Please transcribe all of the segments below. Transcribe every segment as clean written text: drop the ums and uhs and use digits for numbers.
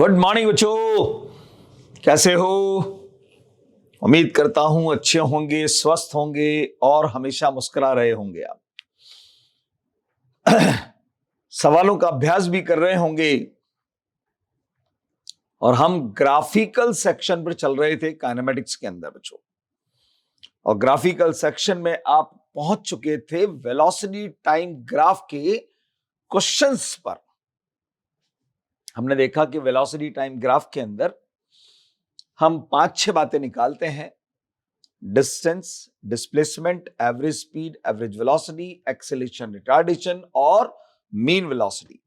Good morning बच्चों, कैसे हो? उम्मीद करता हूं अच्छे होंगे, स्वस्थ होंगे और हमेशा मुस्कुरा रहे होंगे। आप सवालों का अभ्यास भी कर रहे होंगे। और हम ग्राफिकल सेक्शन पर चल रहे थे काइनेमेटिक्स के अंदर बच्चों, और ग्राफिकल सेक्शन में आप पहुंच चुके थे वेलोसिटी टाइम ग्राफ के क्वेश्चंस पर। हमने देखा कि वेलोसिटी टाइम ग्राफ के अंदर हम 5-6 बातें निकालते हैं: distance, displacement, average speed, average velocity, acceleration, retardation और मीन वेलोसिटी।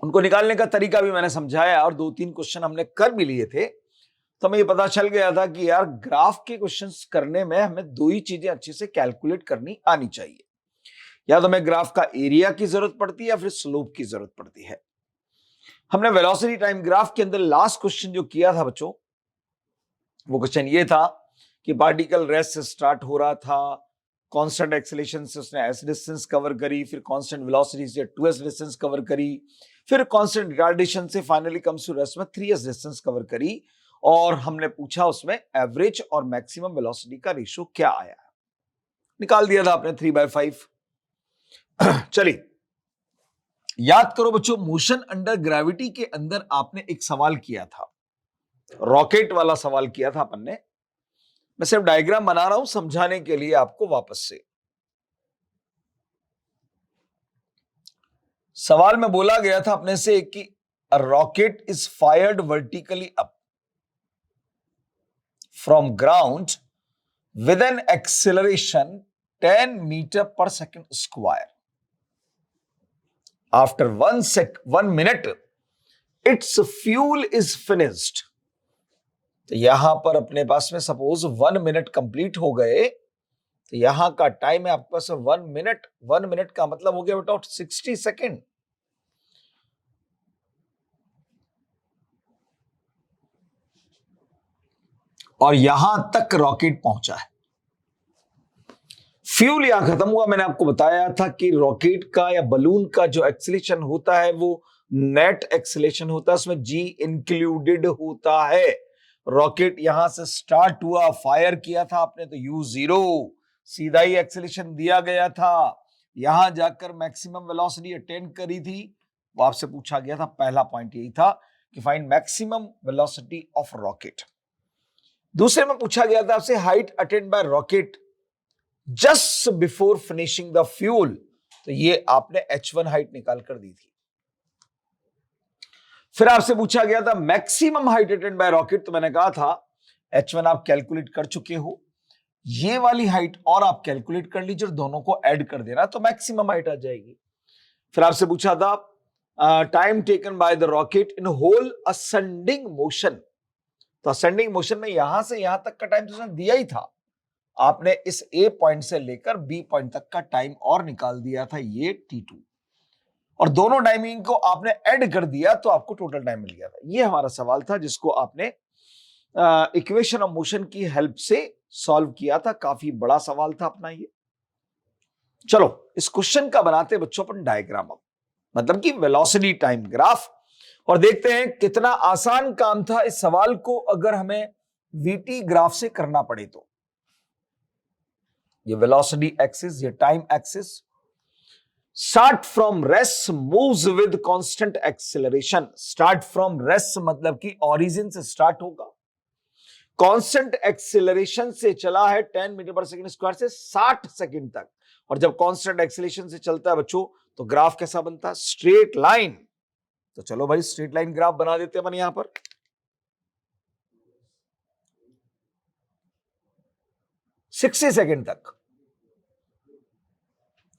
उनको निकालने का तरीका भी मैंने समझाया और 2-3 क्वेश्चन हमने कर भी लिए थे। तो हमें ये पता चल गया था कि यार ग्राफ के क्वेश्चंस करने में हमें दो ही चीजें अच्छे से कैलकुलेट करनी आनी चाहिए। या तो हमें ग्राफ का एरिया की जरूरत पड़ती है या फिर स्लोप की जरूरत पड़ती है। हमने वेलोसिटी टाइम ग्राफ के अंदर लास्ट क्वेश्चन जो किया था बच्चों, वो क्वेश्चन ये था कि पार्टिकल रेस्ट से स्टार्ट हो रहा था, कांस्टेंट एक्सेलरेशन से उसने एस डिस्टेंस कवर करी, फिर कांस्टेंट वेलोसिटी से 2s डिस्टेंस कवर करी, फिर कांस्टेंट रिटार्डेशन से फाइनली कम्स टू रेस्ट में 3s डिस्टेंस कवर करी। और हमने पूछा उसमें एवरेज और मैक्सिमम वेलोसिटी का रेशियो क्या आया। निकाल दिया था आपने 3/5। चलिए याद करो बच्चों, मोशन अंडर ग्रेविटी के अंदर आपने एक सवाल किया था, रॉकेट वाला सवाल किया था अपन ने। मैं सिर्फ डायग्राम बना रहा हूं समझाने के लिए आपको वापस से। सवाल में बोला गया था अपने से कि a rocket is fired vertically up from ground with an acceleration 10 metre per second square. After 1 minute its fuel is finished. तो यहां पर अपने पास में सपोज 1 मिनट कंप्लीट हो गए, तो यहां का टाइम है आपके पास 1 मिनट। 1 मिनट का मतलब हो गया बेटा 60 सेकेंड। और यहां तक रॉकेट पहुंचा है। फ्यूल यहां खत्म हुआ। मैंने आपको बताया था कि रॉकेट का या बलून का जो एक्सेलरेशन होता है वो नेट एक्सेलरेशन होता है, उसमें जी इंक्लूडेड होता है। रॉकेट यहां से स्टार्ट हुआ, फायर किया था आपने तो U0 सीधा ही एक्सेलरेशन दिया गया था। यहां जाकर मैक्सिमम वेलोसिटी अटेंड करी थी। वो आपसे पूछा गया था, पहला पॉइंट यही था कि find maximum velocity of rocket. दूसरे में पूछा गया था आपसे height attained by rocket just before finishing the fuel. तो ये आपने H1 हाइट निकाल कर दी थी। फिर आपसे पूछा गया था maximum height attained by rocket. तो मैंने कहा था H1 आप कैलकुलेट कर चुके हो, ये वाली हाइट और आप कैलकुलेट कर लीजिए और दोनों को ऐड कर देना तो मैक्सिमम हाइट आ जाएगी। फिर आपसे पूछा था time taken by the rocket in whole ascending motion. तो असेंडिंग मोशन में यहां से यहां तक का टाइम तो उसने दिया ही था, आपने इस A पॉइंट से लेकर B पॉइंट तक का टाइम और निकाल दिया था, ये T2, और दोनों टाइमिंग को आपने ऐड कर दिया तो आपको टोटल टाइम मिल गया था। ये हमारा सवाल था जिसको आपने इक्वेशन ऑफ मोशन की हेल्प से सॉल्व किया था। काफी बड़ा सवाल था अपना ये। चलो इस क्वेश्चन का बनाते बच्चों अपन डायग्राम, अब मतलब कि वेलोसिटी टाइम ग्राफ, और देखते हैं कितना आसान काम था इस सवाल को अगर हमें VT ग्राफ से करना पड़े तो। ये वेलोसिटी एक्सिस, ये time axis. Start from rest moves with constant acceleration. Start from rest मतलब कि ओरिजिन से स्टार्ट होगा, कांस्टेंट एक्सेलरेशन से चला है 10 मीटर पर सेकंड स्क्वायर से 60 सेकंड तक। और जब कांस्टेंट एक्सेलरेशन से चलता है बच्चों तो ग्राफ कैसा बनता है? Straight line. तो चलो भाई स्ट्रेट लाइन ग्राफ बना देते हैं अपन यहां पर। 60 सेकंड तक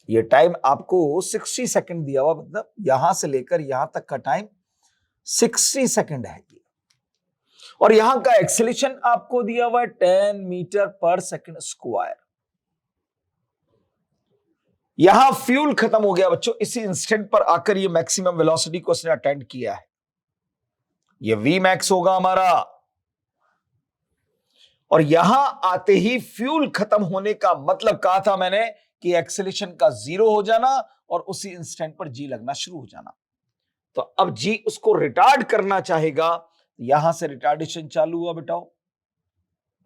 ये टाइम आपको 60 सेकंड दिया हुआ, मतलब यहां से लेकर यहां तक का टाइम 60 सेकंड है ये। और यहां का एक्सेलरेशन आपको दिया हुआ है 10 मीटर पर सेकंड स्क्वायर। यहां फ्यूल खत्म हो गया बच्चों, इसी इंस्टेंट पर आकर ये मैक्सिमम वेलोसिटी को उसने अटेंड किया है, ये Vmax होगा हमारा। और यहां आते ही फ्यूल खत्म होने का मतलब कहा था मैंने कि एक्सेलरेशन का 0 हो जाना और उसी इंस्टेंट पर जी लगना शुरू हो जाना। तो अब जी उसको रिटार्ड करना चाहेगा, यहां से रिटार्डेशन चालू हुआ बेटाओ।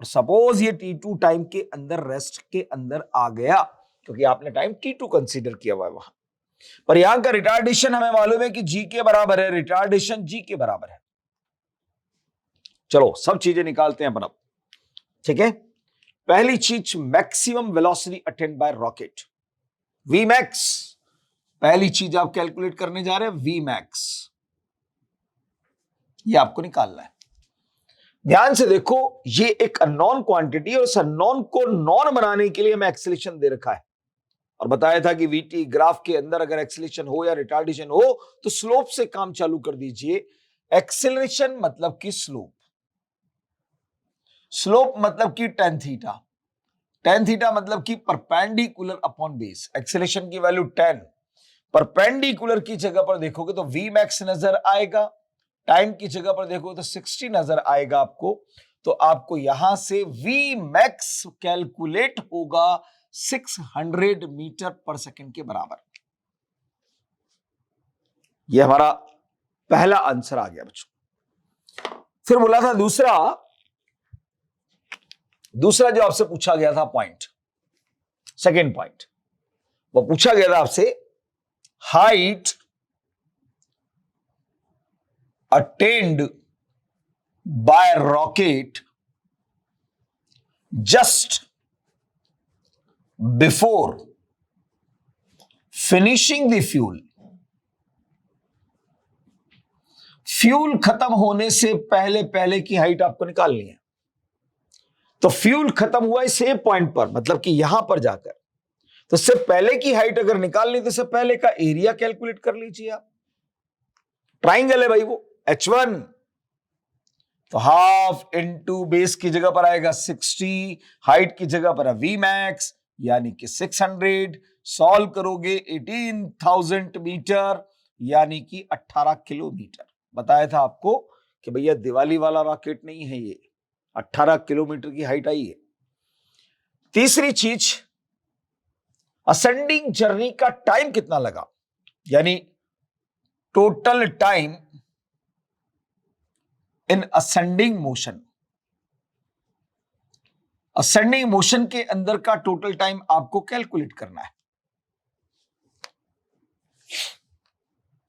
सपोज ये T2 टाइम के अंदर रेस्ट के अंदर आ गया, क्योंकि आपने टाइम T2 कंसीडर किया हुआ है वहां पर। यहां का रिटार्डेशन हमें मालूम है कि जी के बराबर है, रिटार्डेशन जी के बराबर है। चलो सब चीजें निकालते हैं अपन अब, ठीक है। पहली चीज, maximum velocity attained by rocket, V max. पहली चीज आप कैलकुलेट करने जा रहे हैं वी मैक्स, ये आपको निकालना है। ध्यान से देखो, ये एक अननोन क्वांटिटी और उस अननोन को नॉन बनाने के लिए हमें एक्सेलेरेशन दे रखा है और बताया था कि वीटी ग्राफ के अंदर अगर एक्सेलेरेशन हो या रिटार्डेशन हो तो स्लोप से काम चालू कर दीजिए। एक्सेलरेशन मतलब कि स्लोप, स्लोप मतलब कि टेन थीटा, टेन थीटा मतलब कि परपेंडिकुलर अपॉन बेस। एक्सेलरेशन की वैल्यू 10, परपेंडिकुलर की जगह पर देखोगे तो वी मैक्स नजर आएगा, टाइम की जगह पर देखोगे तो 60 नजर आएगा आपको। तो आपको यहां से वी मैक्स कैलकुलेट होगा 600 मीटर पर सेकंड के बराबर। यह हमारा पहला आंसर आ गया बच्चों। फिर बोला था दूसरा जो आपसे पूछा गया था पॉइंट, सेकेंड पॉइंट, वो पूछा गया था आपसे height attend by rocket just before finishing the fuel. Fuel खत्म होने से पहले पहले की हाइट आपको निकालनी है। तो फ्यूल खत्म हुआ इस ए पॉइंट पर, मतलब कि यहां पर जाकर, तो इससे पहले की हाइट अगर निकालनी तो इससे पहले का एरिया कैलकुलेट कर लीजिए आप। ट्राइंगल है भाई वो H1, तो हाफ इनटू बेस की जगह पर आएगा 60, हाइट की जगह पर है वी मैक्स यानी कि 600। सॉल्व करोगे 18,000 मीटर यानी कि 18 किलोमीटर। बताया था आपको कि भैया दिवाली वाला रॉकेट नहीं है ये, 18 किलोमीटर की हाइट आई है। तीसरी चीज, असेंडिंग जर्नी का टाइम कितना लगा, यानी total time in ascending motion. Ascending motion के अंदर का टोटल टाइम आपको कैलकुलेट करना है।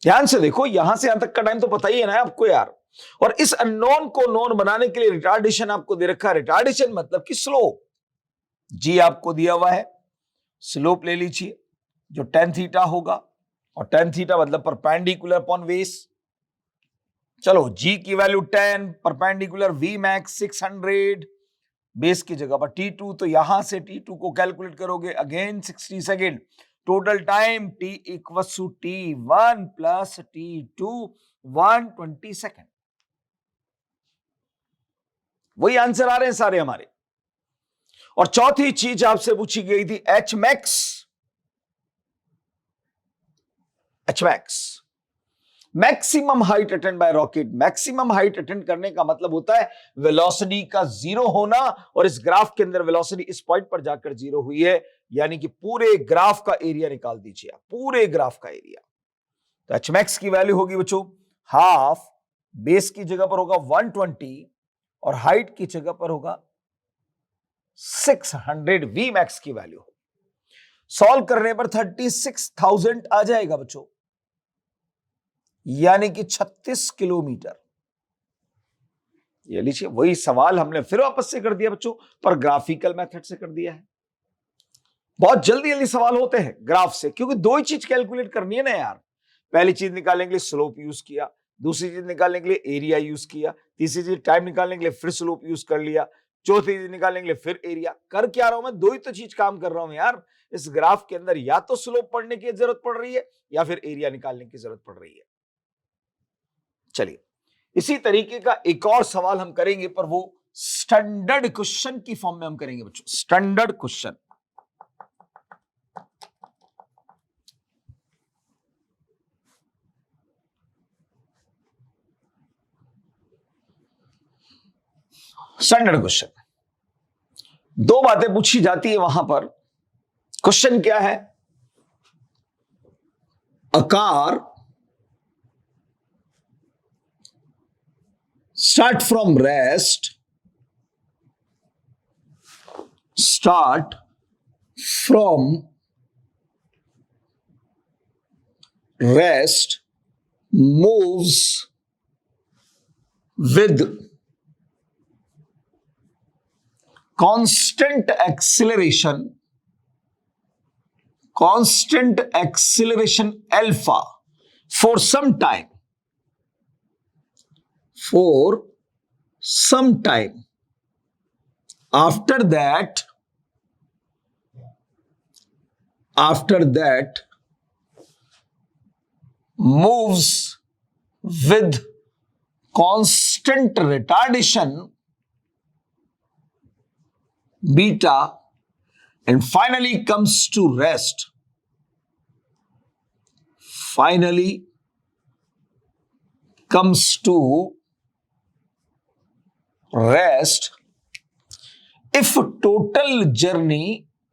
ध्यान से देखो, यहां से यहां तक का टाइम तो पता ही है ना आपको यार। और इस अननोन को नोन बनाने के लिए रिटार्डेशन आपको दे रखा है। रिटार्डेशन मतलब कि स्लोप, जी आपको दिया हुआ है, स्लोप ले लीजिए जो टेन थीटा होगा, और टेन थीटा मतलब परपेंडिकुलर अपॉन बेस। चलो जी की value 10, perpendicular V max 600, base की जगह पर T2, तो यहां से T2 को कैलकुलेट करोगे again 60 second. Total time T equals to T1 plus T2 120 second. वही आंसर आ रहे हैं सारे हमारे। और चौथी चीज आपसे पूछी गई थी H max. H max maximum height attained by rocket. Maximum height attained करने का मतलब होता है वेलोसिटी का जीरो होना, और इस ग्राफ के अंदर वेलोसिटी इस पॉइंट पर जाकर जीरो हुई है, यानी कि पूरे ग्राफ का एरिया निकाल दीजिए आप, पूरे ग्राफ का एरिया। तो एच मैक्स की वैल्यू होगी बच्चों हाफ, बेस की जगह पर होगा 120 और हाइट की जगह पर होगा 600। वी मैक्स की वैल्यू सॉल्व करने पर 36,000 आ जाएगा बच्चों, यानी कि 36 किलोमीटर। ये लीजिए, वही सवाल हमने फिर वापस से कर दिया बच्चों, पर ग्राफिकल मेथड से कर दिया है। बहुत जल्दी जल्दी सवाल होते हैं ग्राफ से, क्योंकि दो ही चीज कैलकुलेट करनी है ना यार। पहली चीज निकालने के लिए स्लोप यूज किया, दूसरी चीज निकालने के लिए एरिया यूज किया, तीसरी चीज टाइम निकालने के लिए फिर स्लोप यूज कर लिया, चौथी चीज निकालने के लिए फिर एरिया। कर क्या रहा हूं मैं, दो ही तो चीज काम कर रहा हूं यार। इस ग्राफ के अंदर या तो स्लोप पढ़ने की जरूरत पड़ रही है या फिर एरिया निकालने की जरूरत पड़ रही है। चलिए, इसी तरीके का एक और सवाल हम करेंगे, पर वो स्टैंडर्ड क्वेश्चन की फॉर्म में हम करेंगे बच्चों, स्टैंडर्ड क्वेश्चन। स्टैंडर्ड क्वेश्चन, दो बातें पूछी जाती है वहां पर। क्वेश्चन क्या है, a car start from rest, start from rest, moves with constant acceleration alpha for some time. After that moves with constant retardation beta, and finally comes to rest.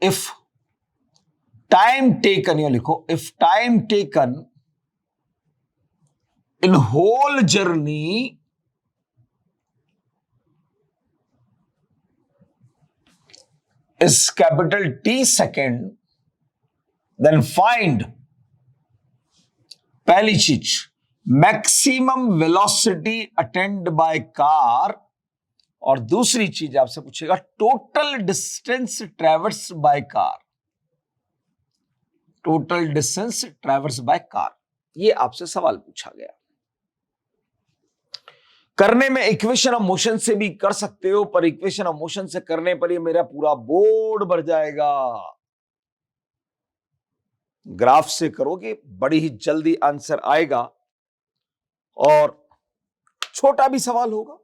If time taken, ये लिखो, if time taken in whole journey is capital T second, then find पहली चीज maximum velocity attend by car, और दूसरी चीज आपसे पूछेगा total distance traverse by car. ये आपसे सवाल पूछा गया। करने में इक्वेशन ऑफ मोशन से भी कर सकते हो, पर इक्वेशन ऑफ मोशन से करने पर ये मेरा पूरा बोर्ड भर जाएगा। ग्राफ से करोगे बड़ी ही जल्दी आंसर आएगा और छोटा भी सवाल होगा।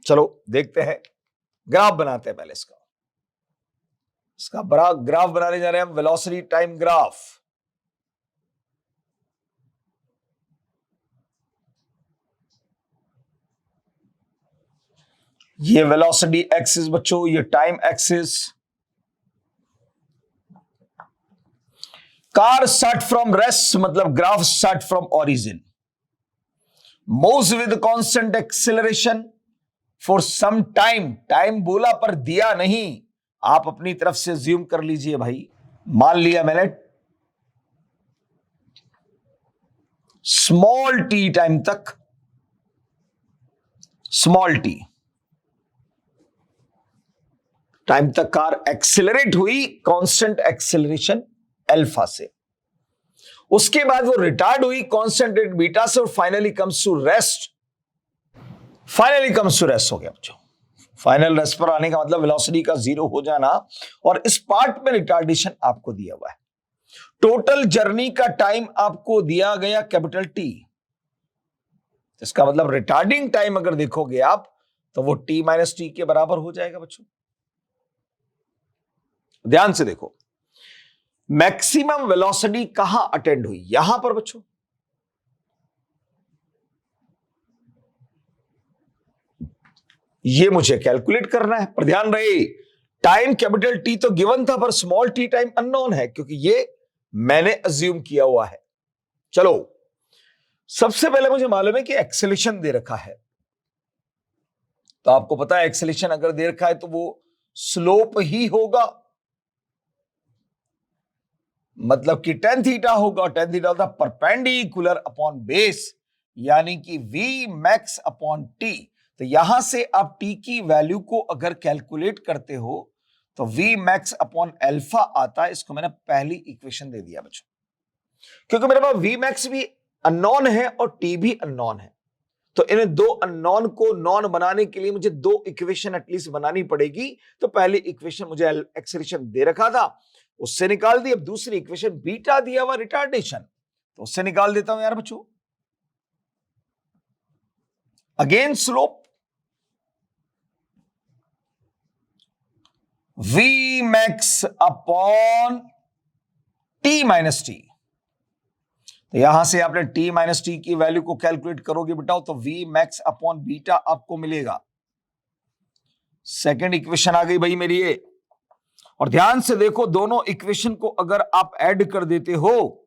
चलो देखते हैं, ग्राफ बनाते हैं। पहले इसका बड़ा ग्राफ बनाने जा रहे हैं हम, वेलोसिटी टाइम ग्राफ। ये वेलोसिटी एक्सिस बच्चों, ये time axis. Car start from rest, मतलब graph start from origin, moves with constant acceleration for some time. Time बोला पर दिया नहीं, आप अपनी तरफ से ज्यूम कर लीजिए भाई। मान लिया मैंने स्मॉल टी टाइम तक, स्मॉल टी टाइम तक कार एक्सेलरेट हुई कांस्टेंट एक्सेलरेशन अल्फा से। उसके बाद वो रिटार्ड हुई कांस्टेंट रेट बीटा से, और फाइनली कम्स टू रेस्ट। हो गया बच्चों। फाइनल रेस्ट पर आने का मतलब वेलोसिटी का 0 हो जाना, और इस पार्ट में रिटार्डेशन आपको दिया हुआ है। टोटल जर्नी का टाइम आपको दिया गया कैपिटल टी। इसका मतलब रिटार्डिंग टाइम अगर देखोगे आप तो वो टी माइनस टी के बराबर हो जाएगा बच्चों। ध्यान से देखो, मैक्सिमम वेलोसिटी कहां अटेंड हुई? यहां पर बच्चों। ये मुझे कैलकुलेट करना है, पर ध्यान रहे टाइम कैपिटल टी तो गिवन था, पर स्मॉल टी टाइम अननोन है, क्योंकि ये मैंने अज्यूम किया हुआ है। चलो सबसे पहले मुझे मालूम है कि एक्सेलेरेशन दे रखा है, तो आपको पता है एक्सेलेरेशन अगर दे रखा है तो वो स्लोप ही होगा, मतलब कि tan थीटा होगा। tan थीटा होता है परपेंडिकुलर अपॉन बेस, यानी कि v मैक्स अपॉन t। तो यहां से आप t की वैल्यू को अगर कैलकुलेट करते हो तो v मैक्स अपॉन अल्फा आता है। इसको मैंने पहली इक्वेशन दे दिया बच्चों, क्योंकि मेरे पास v मैक्स भी अननोन है और t भी अननोन है, तो इन दो अननोन को नॉन बनाने के लिए मुझे दो इक्वेशन एटलीस्ट बनानी पड़ेगी। तो पहली इक्वेशन मुझे एक्सेलरेशन दे रखा था, उससे निकाल दी। अब दूसरी इक्वेशन बीटा दिया हुआ रिटार्डेशन, तो उससे निकाल देता हूं यार बच्चों। Again slope v max upon t minus T. तो यहां से आपने t माइनस टी की वैल्यू को कैलकुलेट करोगे बेटा, तो v मैक्स अपॉन बीटा आपको मिलेगा। सेकेंड इक्वेशन आ गई भाई मेरी ये। और ध्यान से देखो, दोनों इक्वेशन को अगर आप ऐड कर देते हो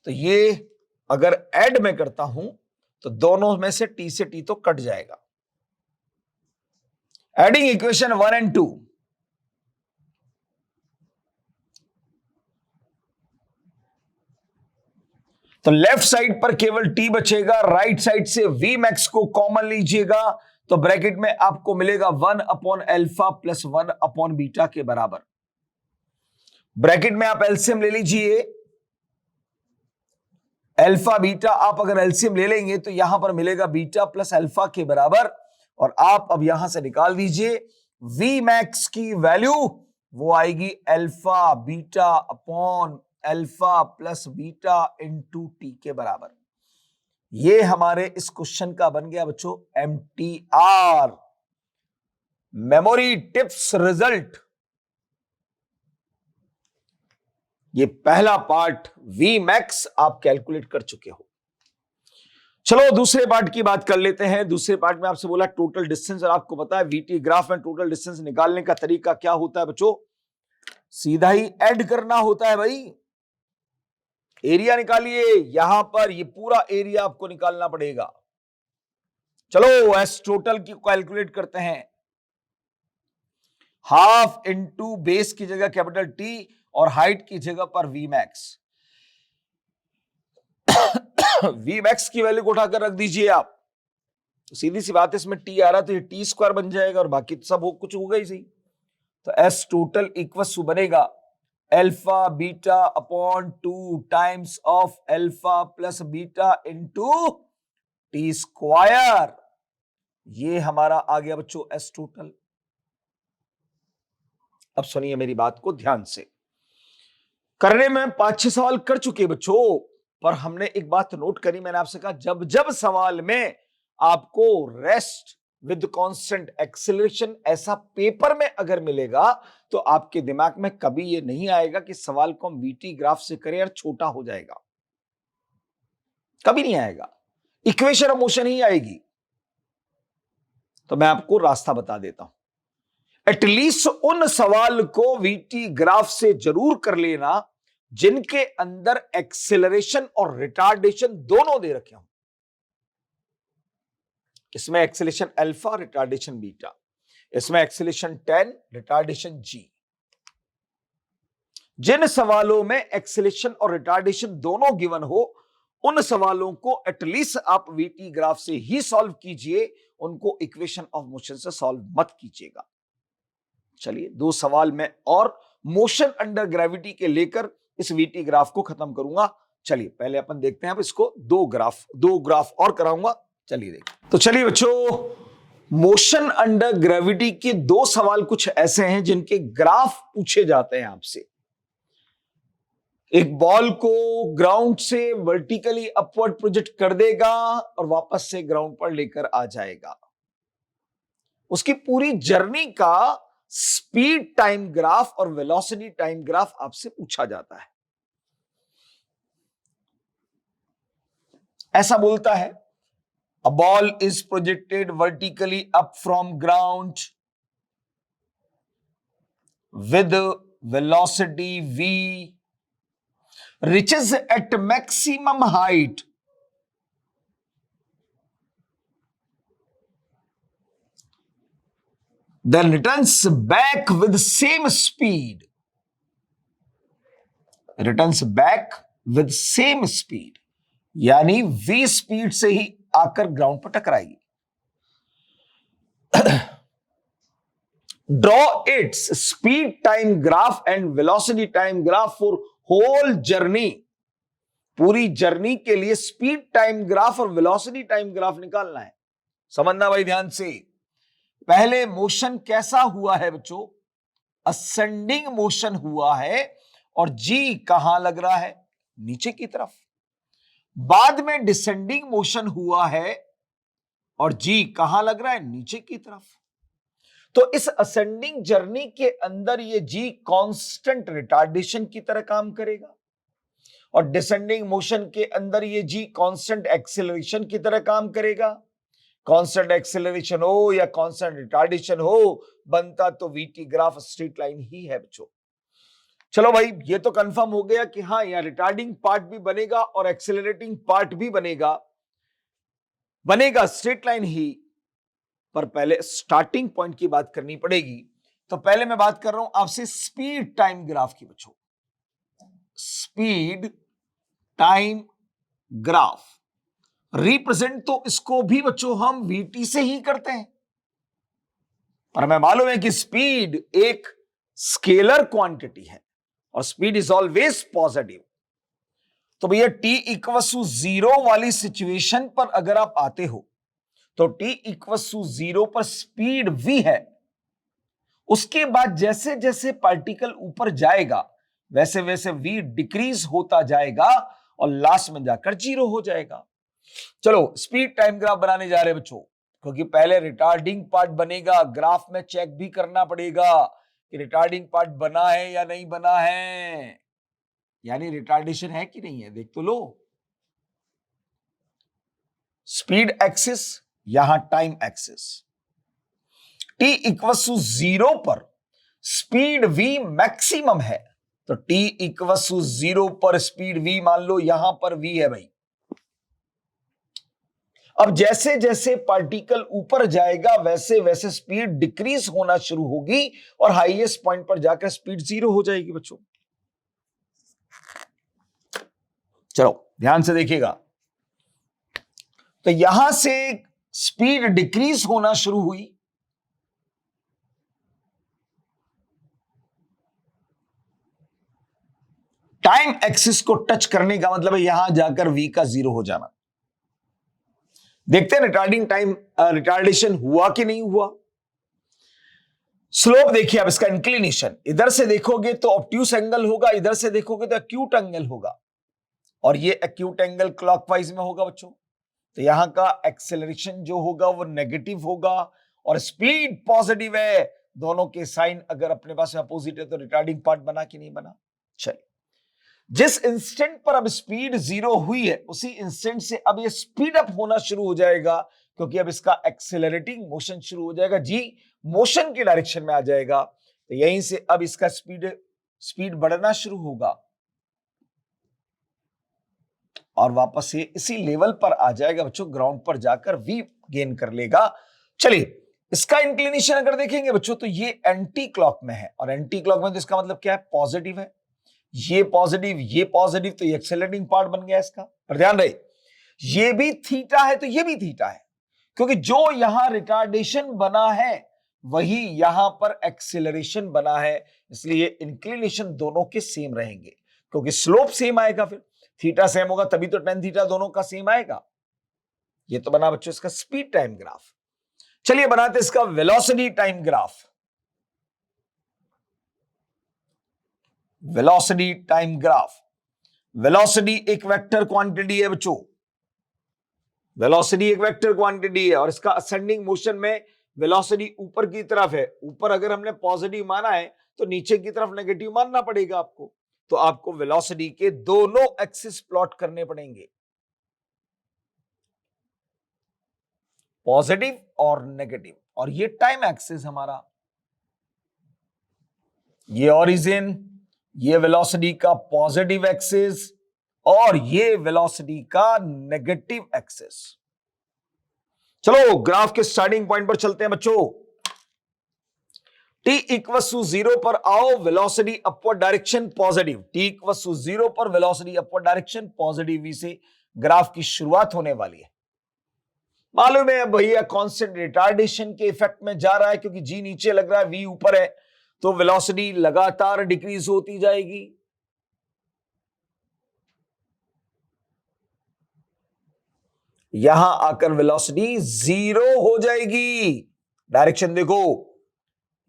तो ये अगर ऐड में करता हूं तो दोनों में से टी से टी तो कट जाएगा। एडिंग इक्वेशन 1 एंड 2, तो लेफ्ट साइड पर केवल टी बचेगा, राइट साइड से वी मैक्स को कॉमन लीजिएगा, तो ब्रैकेट में आपको मिलेगा 1 upon alpha plus 1 upon beta के बराबर। ब्रैकेट में आप एलसीएम ले लीजिए, अल्फा बीटा आप अगर एलसीएम ले लेंगे तो यहां पर मिलेगा बीटा प्लस अल्फा के बराबर, और आप अब यहां से निकाल दीजिए वी मैक्स की वैल्यू, वो आएगी alpha beta upon alpha plus beta into T के बराबर। ये हमारे इस क्वेश्चन का बन गया बच्चों MTR, मेमोरी टिप्स रिजल्ट। ये पहला पार्ट वी मैक्स आप कैलकुलेट कर चुके हो। चलो दूसरे पार्ट की बात कर लेते हैं। दूसरे पार्ट में आपसे बोला टोटल डिस्टेंस, और आपको पता है वीटी ग्राफ में टोटल डिस्टेंस निकालने का तरीका क्या होता है बच्चों, सीधा ही ऐड करना होता है भाई। एरिया निकालिए, यहां पर ये पूरा एरिया आपको निकालना पड़ेगा। चलो एस टोटल की कैलकुलेट करते हैं, हाफ इंटू बेस की जगह कैपिटल टी और हाइट की जगह पर वी मैक्स। वी मैक्स की वैल्यू को उठाकर रख दीजिए आप, तो सीधी सी बात है, इसमें टी आ रहा तो ये टी स्क्वायर बन जाएगा और बाकी तो सब कुछ होगा ही सही। तो एस टोटल इक्वल्स टू बनेगा alpha beta upon 2 times of alpha plus beta into T square. ये हमारा आ गया बच्चों एस टोटल। अब सुनिए मेरी बात को ध्यान से, करने में 5-6 सवाल कर चुके बच्चों, पर हमने एक बात नोट करी, मैंने आपसे कहा जब जब सवाल में आपको रेस्ट विद कांस्टेंट एक्सेलरेशन ऐसा पेपर में अगर मिलेगा तो आपके दिमाग में कभी ये नहीं आएगा कि सवाल को हम वीटी ग्राफ से करें यार छोटा हो जाएगा, कभी नहीं आएगा, इक्वेशन ऑफ मोशन ही आएगी। तो मैं आपको रास्ता बता देता हूं, एटलीस्ट उन सवाल को वीटी ग्राफ से जरूर कर लेना जिनके अंदर एक्सेलरेशन और रिटार्डेशन दोनों दे रखे हों। इसमें एक्सेलरेशन अल्फा, रिटार्डेशन बीटा, इसमें एक्सेलरेशन 10, रिटार्डेशन जी। जिन सवालों में एक्सेलरेशन और रिटार्डेशन दोनों गिवन हो उन सवालों को एटलीस्ट आप वीटी ग्राफ से ही सॉल्व कीजिए, उनको इक्वेशन ऑफ मोशन से सॉल्व मत कीजिएगा। चलिए 2 सवाल में और मोशन अंडर ग्रेविटी के लेकर इस वीटी ग्राफ को खत्म करूंगा। चलिए पहले अपन देखते हैं, अब इसको 2 ग्राफ और कराऊंगा। चलिए देखिए, तो चलिए बच्चों, मोशन अंडर ग्रेविटी के 2 सवाल कुछ ऐसे हैं जिनके ग्राफ पूछे जाते हैं आपसे। एक बॉल को ग्राउंड से वर्टिकली अपवर्ड प्रोजेक्ट कर देगा और वापस से ग्राउंड पर लेकर आ जाएगा, उसकी पूरी जर्नी का स्पीड टाइम ग्राफ और वेलोसिटी टाइम ग्राफ आपसे पूछा जाता है। ऐसा बोलता है, a ball is projected vertically up from ground with velocity v, reaches at maximum height then returns back with same speed, returns back with same speed, यानी v speed से ही आकर ग्राउंड पर टकराएगी। Draw its speed time graph and velocity time graph for whole journey, पूरी journey के लिए speed time graph और वेलोसिटी टाइम ग्राफ निकालना है। समझना भाई ध्यान से, पहले मोशन कैसा हुआ है बच्चों, असेंडिंग मोशन हुआ है और जी कहां लग रहा है, नीचे की तरफ। बाद में डिसेंडिंग मोशन हुआ है और जी कहां लग रहा है, नीचे की तरफ। तो इस असेंडिंग जर्नी के अंदर ये जी कांस्टेंट रिटार्डेशन की तरह काम करेगा और डिसेंडिंग मोशन के अंदर ये जी कांस्टेंट एक्सेलरेशन की तरह काम करेगा। कांस्टेंट एक्सेलरेशन हो या कांस्टेंट रिटार्डेशन हो, बनता तो वीटी ग्राफ स्ट्रेट लाइन ही है बच्चों। चलो भाई, ये तो कंफर्म हो गया कि हाँ, यहां रिटार्डिंग पार्ट भी बनेगा और एक्सेलरेटिंग पार्ट भी बनेगा। बनेगा स्ट्रेट लाइन ही, पर पहले स्टार्टिंग पॉइंट की बात करनी पड़ेगी। तो पहले मैं बात कर रहा हूं आपसे स्पीड टाइम ग्राफ की बच्चों। स्पीड टाइम ग्राफ रिप्रेजेंट तो इसको भी बच्चों हम वीटी से ही करते हैं, पर हमें मालूम है कि स्पीड एक स्केलर क्वांटिटी है और स्पीड इज ऑलवेज पॉजिटिव। तो भैया टी इक्वल टू जीरो वाली सिचुएशन पर अगर आप आते हो तो टी इक्वल टू जीरो पर स्पीड v है। उसके बाद जैसे जैसे पार्टिकल ऊपर जाएगा वैसे वैसे v डिक्रीज होता जाएगा और लास्ट में जाकर जीरो हो जाएगा। चलो स्पीड टाइम ग्राफ बनाने जा रहे हैं बच्चों, क्योंकि पहले रिटार्डिंग पार्ट बनेगा, ग्राफ में चेक भी करना पड़ेगा कि रिटार्डिंग पार्ट बना है या नहीं बना है, यानी रिटार्डेशन है कि नहीं है, देख तो लो। स्पीड एक्सिस, यहां time axis. T equal to zero पर स्पीड v मैक्सिमम है, तो टी इक्वल टू जीरो पर स्पीड v मान लो यहां पर v है भाई। अब जैसे जैसे पार्टिकल ऊपर जाएगा वैसे वैसे स्पीड डिक्रीज होना शुरू होगी और हाईएस्ट पॉइंट पर जाकर स्पीड जीरो हो जाएगी बच्चों। चलो ध्यान से देखिएगा, तो यहां से स्पीड डिक्रीज होना शुरू हुई, टाइम एक्सिस को टच करने का मतलब है यहां जाकर v का जीरो हो जाना। देखते हैं रिटार्डिंग टाइम रिटार्डेशन हुआ कि नहीं हुआ। स्लोप देखिए, अब इसका इंक्लिनेशन इधर से देखोगे तो ऑब्ट्यूस एंगल होगा, इधर से देखोगे तो एक्यूट एंगल होगा, और ये एक्यूट एंगल क्लॉकवाइज में होगा बच्चों। तो यहां का एक्सेलरेशन जो होगा वो नेगेटिव होगा और स्पीड पॉजिटिव है। दोनों के साइन अगर अपने पास अपोजिट है तो रिटार्डिंग पार्ट बना कि नहीं बना। चलिए, जिस इंस्टेंट पर अब स्पीड जीरो हुई है उसी इंस्टेंट से अब ये स्पीड अप होना शुरू हो जाएगा, क्योंकि अब इसका एक्सेलरेटिंग मोशन शुरू हो जाएगा, जी मोशन की डायरेक्शन में आ जाएगा। तो यहीं से अब इसका स्पीड बढ़ना शुरू होगा और वापस ये इसी लेवल पर आ जाएगा बच्चों, ग्राउंड पर जाकर v गेन कर लेगा। चलिए, इसका इंक्लिनेशन अगर देखेंगे बच्चों तो ये एंटी क्लॉक में है, और एंटी क्लॉक में तो इसका मतलब क्या है, पॉजिटिव है। ये पॉजिटिव तो ये एक्सेलरेटिंग पार्ट बन गया इसका। पर ध्यान रहे, ये भी थीटा है तो ये भी थीटा है, क्योंकि जो यहां रिटार्डेशन बना है वही यहां पर एक्सेलरेशन बना है, इसलिए इंक्लिनेशन दोनों के सेम रहेंगे, क्योंकि स्लोप सेम आएगा, फिर थीटा सेम होगा तभी तो टेन थीटा दोनों का सेम आएगा। ये तो बना बच्चों इसका स्पीड टाइम ग्राफ। चलिए बनाते इसका velocity time graph. Velocity time graph, velocity एक वेक्टर क्वांटिटी है बच्चों, वेलोसिटी एक वेक्टर क्वांटिटी है और इसका असेंडिंग मोशन में वेलोसिटी ऊपर की तरफ है। ऊपर अगर हमने पॉजिटिव माना है तो नीचे की तरफ नेगेटिव मानना पड़ेगा आपको, तो आपको वेलोसिटी के दोनों एक्सिस प्लॉट करने पड़ेंगे, पॉजिटिव और नेगेटिव, और ये टाइम एक्सिस हमारा, ये ओरिजिन, ये वेलोसिटी का पॉजिटिव एक्सिस और ये वेलोसिटी का नेगेटिव एक्सिस। चलो ग्राफ के स्टार्टिंग पॉइंट पर चलते हैं बच्चों। t इक्वल टू जीरो पर आओ, velocity upward direction positive, t equal to zero पर velocity upward direction positive v से ग्राफ की शुरुआत होने वाली है। मालूम है भैया कांस्टेंट रिटार्डेशन के इफेक्ट में जा रहा है, क्योंकि g नीचे लग रहा है v ऊपर है, तो वेलोसिटी लगातार डिक्रीज होती जाएगी। यहां आकर वेलोसिटी जीरो हो जाएगी। डायरेक्शन देखो,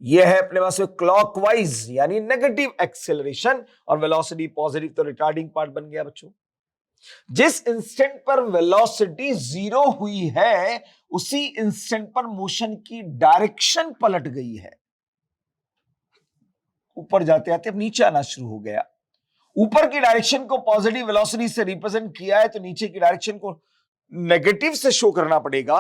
यह है अपने पास में क्लॉकवाइज यानी नेगेटिव एक्सेलरेशन, और वेलोसिटी पॉजिटिव, तो रिटार्डिंग पार्ट बन गया बच्चों। जिस इंस्टेंट पर वेलोसिटी जीरो हुई है उसी इंस्टेंट पर मोशन की डायरेक्शन पलट गई है, ऊपर जाते आते अब नीचे आना शुरू हो गया। ऊपर की डायरेक्शन को पॉजिटिव वेलोसिटी से रिप्रेजेंट किया है, तो नीचे की डायरेक्शन को नेगेटिव से शो करना पड़ेगा।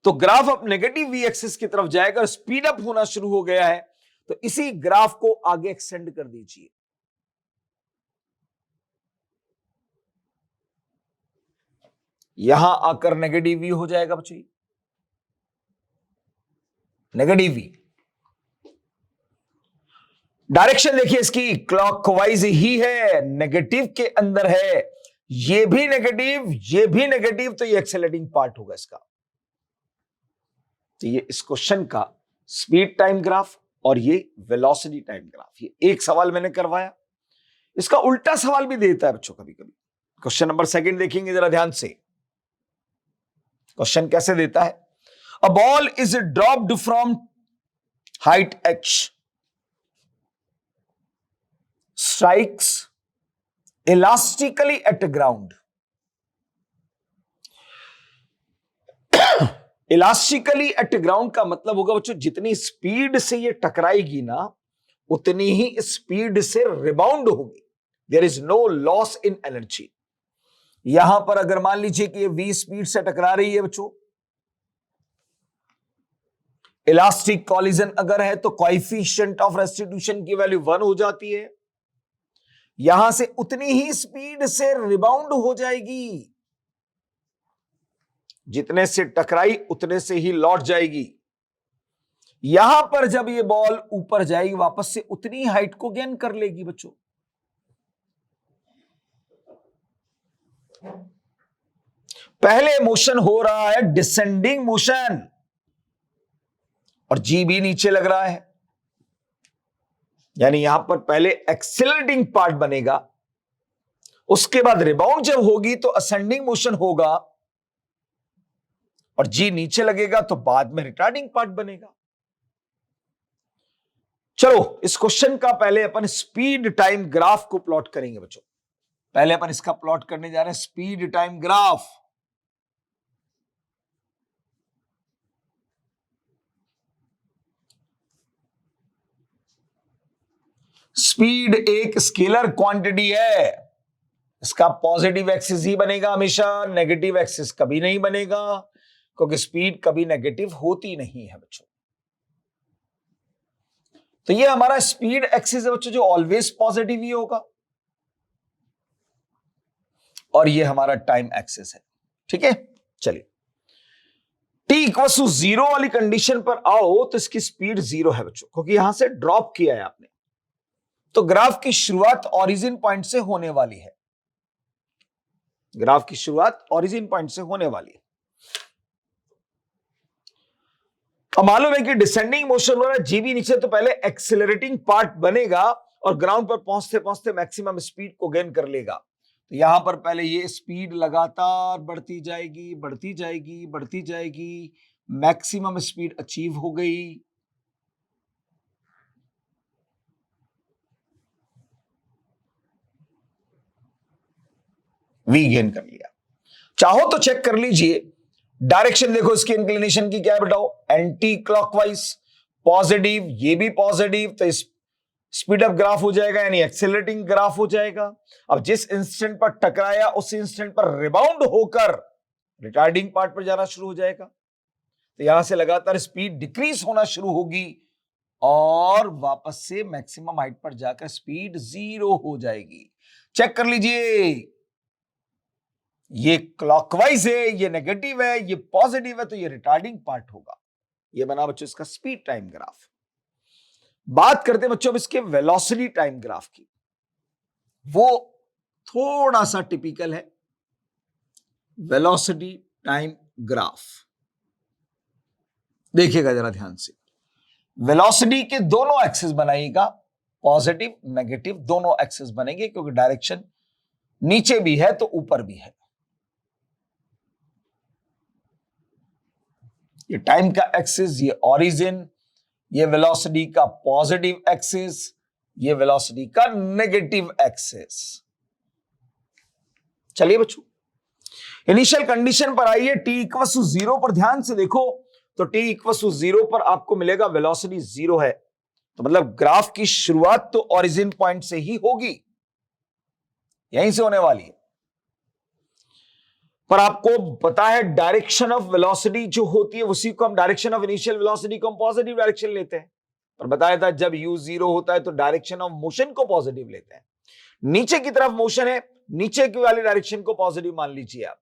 तो ग्राफ अब नेगेटिव वी एक्सिस की तरफ जाएगा, स्पीड अप होना शुरू हो गया है, तो इसी ग्राफ को आगे एक्सटेंड कर दीजिए। यहां आकर नेगेटिव वी हो जाएगा बच्चों, नेगेटिव वी। डायरेक्शन देखिए इसकी क्लॉकवाइज ही है, नेगेटिव के अंदर है, ये भी नेगेटिव, ये भी नेगेटिव, तो ये एक्सेलरेटिंग पार्ट होगा इसका। तो ये इस क्वेश्चन का स्पीड टाइम ग्राफ और ये वेलोसिटी टाइम ग्राफ, ये एक सवाल मैंने करवाया। इसका उल्टा सवाल भी देता है बच्चों कभी कभी। क्वेश्चन नंबर 2 देखेंगे जरा ध्यान से। क्वेश्चन कैसे देता है? A ball is dropped from height h, strikes elastically at ground. Elastically eight ground का मतलब होगा बच्चों जितनी स्पीड से ये टकराएगी ना उतनी ही स्पीड से रिबाउंड होगी। There is no loss in energy. यहां पर अगर मान लीजिए कि ये v स्पीड से टकरा रही है बच्चों, इलास्टिक कॉलिजन अगर है तो कोएफिशिएंट ऑफ रेस्टिट्यूशन की वैल्यू 1 हो जाती है, यहां से उतनी ही स्पीड से रिबाउंड हो जाएगी, जितने से टकराई उतने से ही लौट जाएगी। यहां पर जब ये बॉल ऊपर जाएगी वापस से उतनी हाइट को गेन कर लेगी बच्चों। पहले मोशन हो रहा है डिसेंडिंग मोशन और जी भी नीचे लग रहा है, यानी यहां पर पहले एक्सेलरेटिंग पार्ट बनेगा, उसके बाद रिबाउंड जब होगी तो असेंडिंग मोशन होगा और जी नीचे लगेगा तो बाद में रिटार्डिंग पार्ट बनेगा। चलो इस क्वेश्चन का पहले अपन स्पीड टाइम ग्राफ को प्लॉट करेंगे बच्चों। पहले अपन इसका प्लॉट करने जा रहे हैं स्पीड टाइम ग्राफ। स्पीड एक स्केलर क्वांटिटी है, इसका पॉजिटिव एक्सिस ही बनेगा हमेशा, नेगेटिव एक्सिस कभी नहीं बनेगा, क्योंकि स्पीड कभी नेगेटिव होती नहीं है बच्चों। तो ये हमारा स्पीड एक्सिस है बच्चों जो ऑलवेज पॉजिटिव ही होगा, और ये हमारा टाइम एक्सिस है। ठीक है, चलिए t=0 वाली कंडीशन पर आओ तो इसकी स्पीड 0 है बच्चों, क्योंकि यहां से ड्रॉप किया है आपने, तो ग्राफ की शुरुआत ओरिजिन पॉइंट से होने वाली है। ग्राफ की शुरुआत ओरिजिन पॉइंट से होने वाली है। अब मालूम है कि डिसेंडिंग मोशन हो रहा है, जी भी नीचे, तो पहले एक्सेलरेटिंग पार्ट बनेगा और ग्राउंड पर पहुंचते पहुंचते मैक्सिमम स्पीड को गेन कर लेगा। तो यहां पर पहले ये स्पीड लगातार बढ़ती जाएगी, बढ़ती जाएगी, बढ़ती जाएगी, मैक्सिमम स्पीड अचीव हो गई। वी गेन कर लिया। चाहो तो चेक कर लीजिए, डायरेक्शन देखो इसकी इंक्लिनेशन की क्या है बताओ, एंटी क्लॉकवाइज, पॉजिटिव, ये भी पॉजिटिव, तो इस स्पीड अप ग्राफ हो जाएगा, यानी एक्सेलरेटिंग ग्राफ हो जाएगा। अब जिस इंस्टेंट पर टकराया उस इंस्टेंट पर रिबाउंड होकर रिटार्डिंग पार्ट पर जाना शुरू हो जाएगा, तो यहां से लगातार स्पीड डिक्रीज होना शुरू होगी और वापस से मैक्सिमम हाइट पर जाकर स्पीड 0 हो जाएगी। चेक कर लीजिए, ये क्लॉकवाइज है, ये नेगेटिव है, ये पॉजिटिव है, तो ये रिटार्डिंग पार्ट होगा। ये बना बच्चों इसका स्पीड टाइम ग्राफ। बात करते हैं बच्चों अब इसके वेलोसिटी टाइम ग्राफ की। वो थोड़ा सा टिपिकल है, वेलोसिटी टाइम ग्राफ देखिएगा जरा ध्यान से। वेलोसिटी के दोनों एक्सिस बनाइएगा, पॉजिटिव नेगेटिव दोनों एक्सिस बनेंगे, क्योंकि डायरेक्शन नीचे भी है तो ऊपर भी है। ये टाइम का एक्सिस, ये ओरिजिन, ये वेलोसिटी का पॉजिटिव एक्सिस, ये वेलोसिटी का नेगेटिव एक्सिस। चलिए बच्चों इनिशियल कंडीशन पर आइए, t=0 पर ध्यान से देखो, तो t=0 पर आपको मिलेगा वेलोसिटी 0 है, तो मतलब ग्राफ की शुरुआत तो ओरिजिन पॉइंट से ही होगी, यहीं से होने वाली है। पर आपको पता है डायरेक्शन ऑफ वेलोसिटी जो होती है उसी को हम, डायरेक्शन ऑफ इनिशियल वेलोसिटी को हम पॉजिटिव डायरेक्शन लेते हैं, पर बताया था जब u 0 होता है तो डायरेक्शन ऑफ मोशन को पॉजिटिव लेते हैं। नीचे की तरफ मोशन है, नीचे की वाली डायरेक्शन को पॉजिटिव मान लीजिए आप,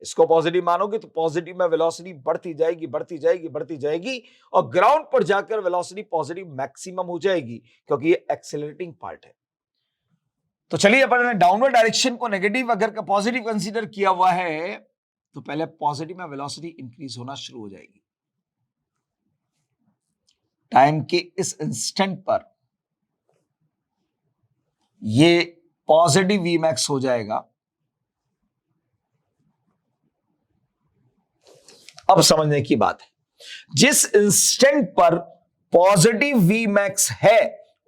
इसको पॉजिटिव मानोगे तो पॉजिटिव में वेलोसिटी बढ़ती जाएगी, बढ़ती जाएगी, बढ़ती जाएगी और ग्राउंड पर जाकर वेलोसिटी पॉजिटिव मैक्सिमम हो जाएगी, क्योंकि ये एक्सेलरेटिंग पार्ट है। तो चलिए, अपन ने डाउनवर्ड डायरेक्शन को नेगेटिव अगर पॉजिटिव कंसीडर किया हुआ है तो पहले पॉजिटिव में वेलोसिटी इंक्रीज होना शुरू हो जाएगी। टाइम के इस इंस्टेंट पर ये पॉजिटिव वी मैक्स हो जाएगा। अब समझने की बात है, जिस इंस्टेंट पर पॉजिटिव वी मैक्स है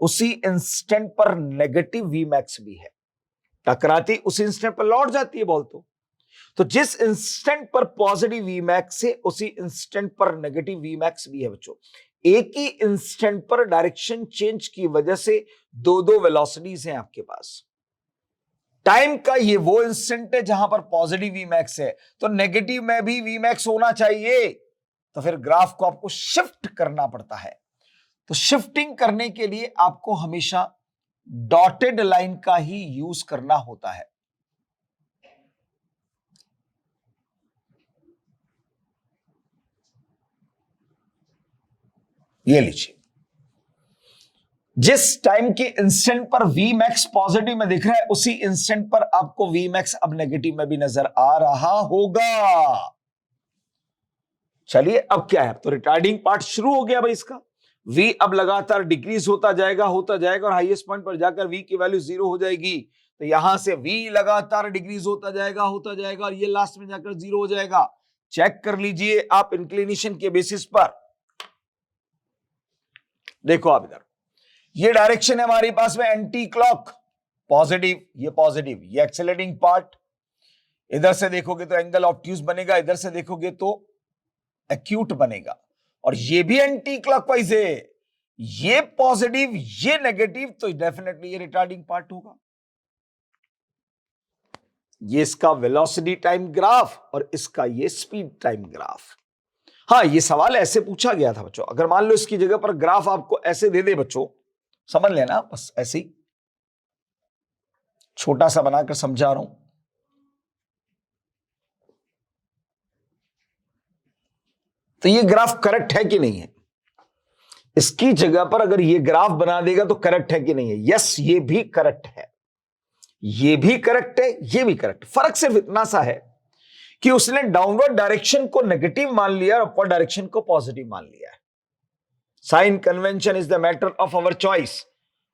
उसी इंस्टेंट पर नेगेटिव वी मैक्स भी है। टकराती उसी इंस्टेंट पर लौट जाती है बॉल। तो जिस इंस्टेंट पर पॉजिटिव वी मैक्स है उसी इंस्टेंट पर नेगेटिव वी मैक्स भी है बच्चों। एक ही इंस्टेंट पर डायरेक्शन चेंज की वजह से दो दो वेलोसिटीज हैं आपके पास। टाइम का ये वो इंस्टेंट है जहां पर पॉजिटिव वी मैक्स है, तो नेगेटिव में भी वी मैक्स होना चाहिए। तो फिर ग्राफ को आपको शिफ्ट करना पड़ता है। तो शिफ्टिंग करने के लिए आपको हमेशा डॉटेड लाइन का ही यूज करना होता है। ये लीजिए, जिस टाइम के इंस्टेंट पर वी मैक्स पॉजिटिव में दिख रहा है उसी इंस्टेंट पर आपको वी मैक्स अब नेगेटिव में भी नजर आ रहा होगा। चलिए, अब क्या है, तो रिटार्डिंग पार्ट शुरू हो गया भाई इसका। v अब लगातार डिक्रीज होता जाएगा और हाईएस्ट पॉइंट पर जाकर v की वैल्यू 0 हो जाएगी। तो यहां से v लगातार डिक्रीज होता जाएगा और ये लास्ट में जाकर 0 हो जाएगा। चेक कर लीजिए आप इंक्लिनेशन के बेसिस पर। देखो आप इधर, ये डायरेक्शन है हमारे पास में एंटी क्लॉक, पॉजिटिव, ये एक्सेलरेटिंग पार्ट। इधर से देखोगे तो एंगल ऑब्ट्यूज बनेगा, इधर से देखोगे तो एक्यूट बनेगा, और ये भी एंटी क्लॉकवाइज है। ये पॉजिटिव, ये नेगेटिव, तो डेफिनेटली ये रिटार्डिंग पार्ट होगा। ये इसका वेलोसिटी टाइम ग्राफ और इसका ये स्पीड टाइम ग्राफ। हाँ, ये सवाल ऐसे पूछा गया था बच्चों। अगर मान लो इसकी जगह पर ग्राफ आपको ऐसे दे दे बच्चों, समझ लेना, बस ऐसे ही छोटा सा बनाकर समझा रहा हूं। तो ये ग्राफ करेक्ट है कि नहीं है? इसकी जगह पर अगर ये ग्राफ बना देगा तो करेक्ट है कि नहीं है? यस, ये भी करेक्ट है, ये भी करेक्ट है, ये भी करेक्ट। फर्क सिर्फ इतना सा है कि उसने डाउनवर्ड डायरेक्शन को नेगेटिव मान लिया और अपवर्ड डायरेक्शन को पॉजिटिव मान लिया है। Sign convention is the matter of our choice,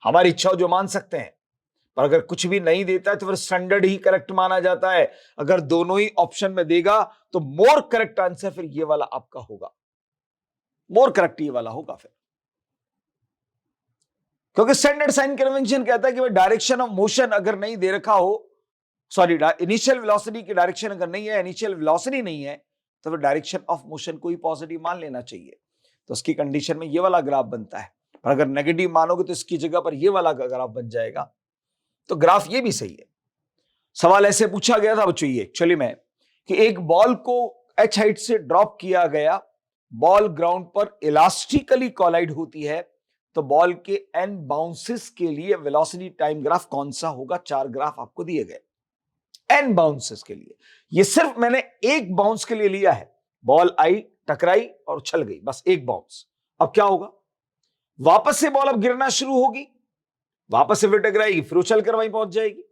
हमारी इच्छा जो मान सकते हैं। पर अगर कुछ भी नहीं देता है तो फिर स्टैंडर्ड ही करेक्ट माना जाता है। अगर दोनों ही ऑप्शन में देगा तो मोर करेक्ट आंसर फिर ये वाला आपका होगा, मोर करेक्ट ये वाला होगा फिर, क्योंकि स्टैंडर्ड साइन कन्वेंशन कहता है कि डायरेक्शन ऑफ मोशन अगर नहीं दे रखा हो, सॉरी, इनिशियल वेलोसिटी की डायरेक्शन अगर नहीं है, इनिशियल वेलोसिटी नहीं है, तो फिर डायरेक्शन ऑफ मोशन को ही पॉजिटिव मान लेना चाहिए। तो उसकी कंडीशन में ये वाला ग्राफ बनता है। पर अगर नेगेटिव मानोगे तो इसकी जगह पर ये वाला ग्राफ बन जाएगा। तो ग्राफ ये भी सही है। सवाल ऐसे पूछा गया था बच्चों ये एक्चुअली में, कि एक बॉल को h हाइट से ड्रॉप किया गया, बॉल ग्राउंड पर इलास्टिकली कोलाइड होती है, तो बॉल के n बाउंसेस के लिए वेलोसिटी टाइम ग्राफ कौन सा होगा? 4 ग्राफ आपको दिए गए n बाउंसेस के लिए। ये सिर्फ मैंने एक बाउंस के लिए लिया है, बॉल आई, टकराई और उछल गई, बस एक बाउंस। अब क्या होगा? वापस से बॉल अब गिरना शुरू होगी, वापस से फिर टकराएगी, फिर उछल कर वहीं पहुंच जाएगी,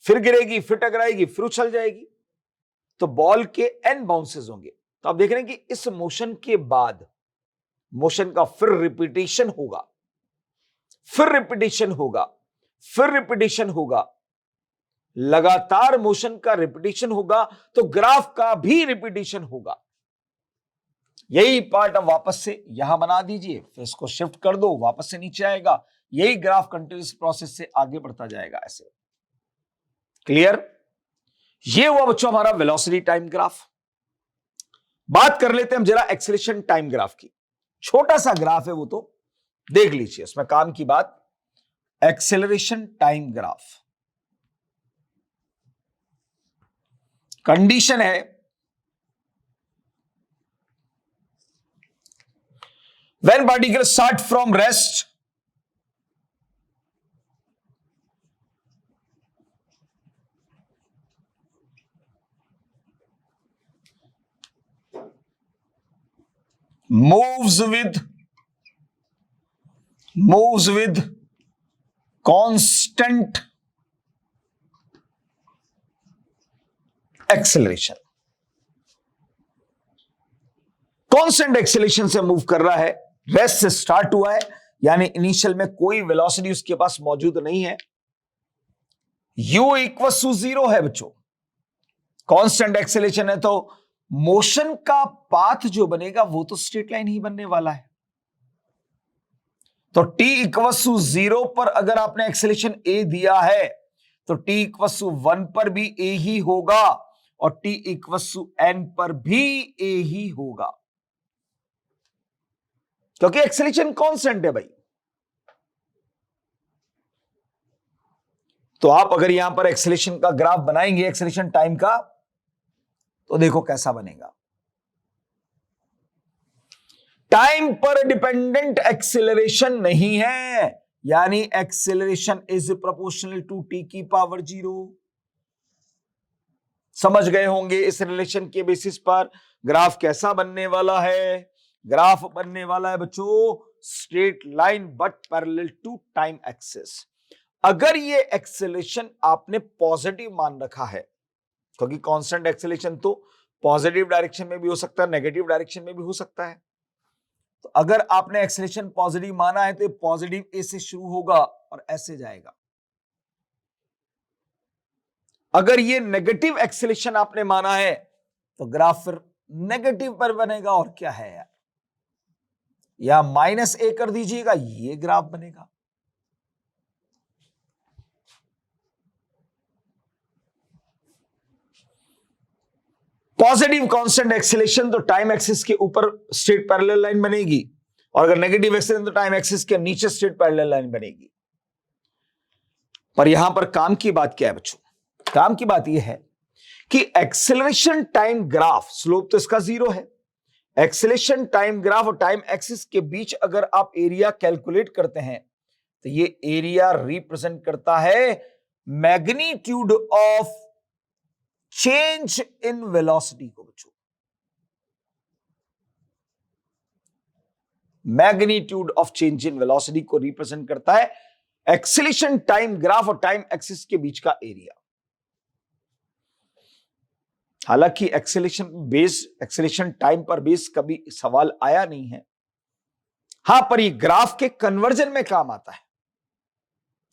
फिर गिरेगी, फिर टकराएगी, फिर उछल जाएगी। तो बॉल के n बाउंसेस होंगे। तो आप देख रहे हैं कि इस मोशन के बाद मोशन का फिर रिपीटेशन होगा, फिर रिपीटेशन होगा, फिर रिपीटेशन होगा, लगातार मोशन का रिपीटेशन होगा, तो ग्राफ का भी रिपीटेशन होगा। यही पार्ट अब वापस से यहां बना दीजिए, फिर इसको शिफ्ट कर दो, वापस से नीचे आएगा। यही ग्राफ कंटिन्यूअस प्रोसेस से आगे बढ़ता जाएगा ऐसे। क्लियर? ये हुआ बच्चों हमारा वेलोसिटी टाइम ग्राफ। बात कर लेते हैं हम जरा एक्सेलरेशन टाइम ग्राफ की। छोटा सा ग्राफ है वो, तो देख लीजिए उसमें काम की बात। एक्सेलरेशन टाइम ग्राफ, कंडीशन है when particles start from rest moves with constant acceleration, constant acceleration से मूव कर रहा है, रेस्ट से स्टार्ट हुआ है, यानी इनिशियल में कोई वेलोसिटी उसके पास मौजूद नहीं है, u इक्वल टू 0 है बच्चों। कांस्टेंट एक्सेलरेशन है तो मोशन का पाथ जो बनेगा वो तो स्ट्रेट लाइन ही बनने वाला है। तो t इक्वल टू 0 पर अगर आपने एक्सेलरेशन a दिया है तो t इक्वल टू 1 पर भी a ही होगा और t इक्वल टू n पर भी a ही होगा, क्योंकि एक्सेलरेशन कांस्टेंट है भाई। तो आप अगर यहां पर एक्सेलरेशन का ग्राफ बनाएंगे, एक्सेलरेशन टाइम का, तो देखो कैसा बनेगा। टाइम पर डिपेंडेंट एक्सेलरेशन नहीं है, यानी acceleration is proportional to T की पावर 0। समझ गए होंगे इस रिलेशन के बेसिस पर ग्राफ कैसा बनने वाला है। ग्राफ बनने वाला है बच्चों straight line but parallel to time axis. अगर ये एक्सेलरेशन आपने पॉजिटिव मान रखा है, क्योंकि कांस्टेंट एक्सेलरेशन तो पॉजिटिव डायरेक्शन में भी हो सकता है, नेगेटिव डायरेक्शन में भी हो सकता है। तो अगर आपने एक्सेलरेशन पॉजिटिव माना है तो पॉजिटिव ए से शुरू होगा और ऐसे जाएगा। अगर ये नेगेटिव एक्सेलरेशन आपने माना है तो ग्राफ फिर नेगेटिव पर बनेगा, और क्या है यार, या -a कर दीजिएगा, ये ग्राफ बनेगा। पॉजिटिव कांस्टेंट एक्सेलरेशन तो टाइम एक्सिस के ऊपर स्ट्रेट पैरेलल लाइन बनेगी, और अगर नेगेटिव एक्सेलरेशन तो टाइम एक्सिस के नीचे स्ट्रेट पैरेलल लाइन बनेगी। पर यहां पर काम की बात क्या है बच्चों, काम की बात यह है कि एक्सेलरेशन टाइम ग्राफ, स्लोप तो इसका 0 है, एक्सेलरेशन टाइम ग्राफ और टाइम एक्सिस के बीच अगर आप एरिया कैलकुलेट करते हैं तो ये एरिया रिप्रेजेंट करता है magnitude of change in velocity को बच्चों। Magnitude of change in velocity को रिप्रेजेंट करता है एक्सेलरेशन टाइम ग्राफ और टाइम एक्सिस के बीच का एरिया। हालांकि एक्सेलरेशन टाइम पर बेस कभी सवाल आया नहीं है, हां पर ये ग्राफ के कन्वर्जन में काम आता है,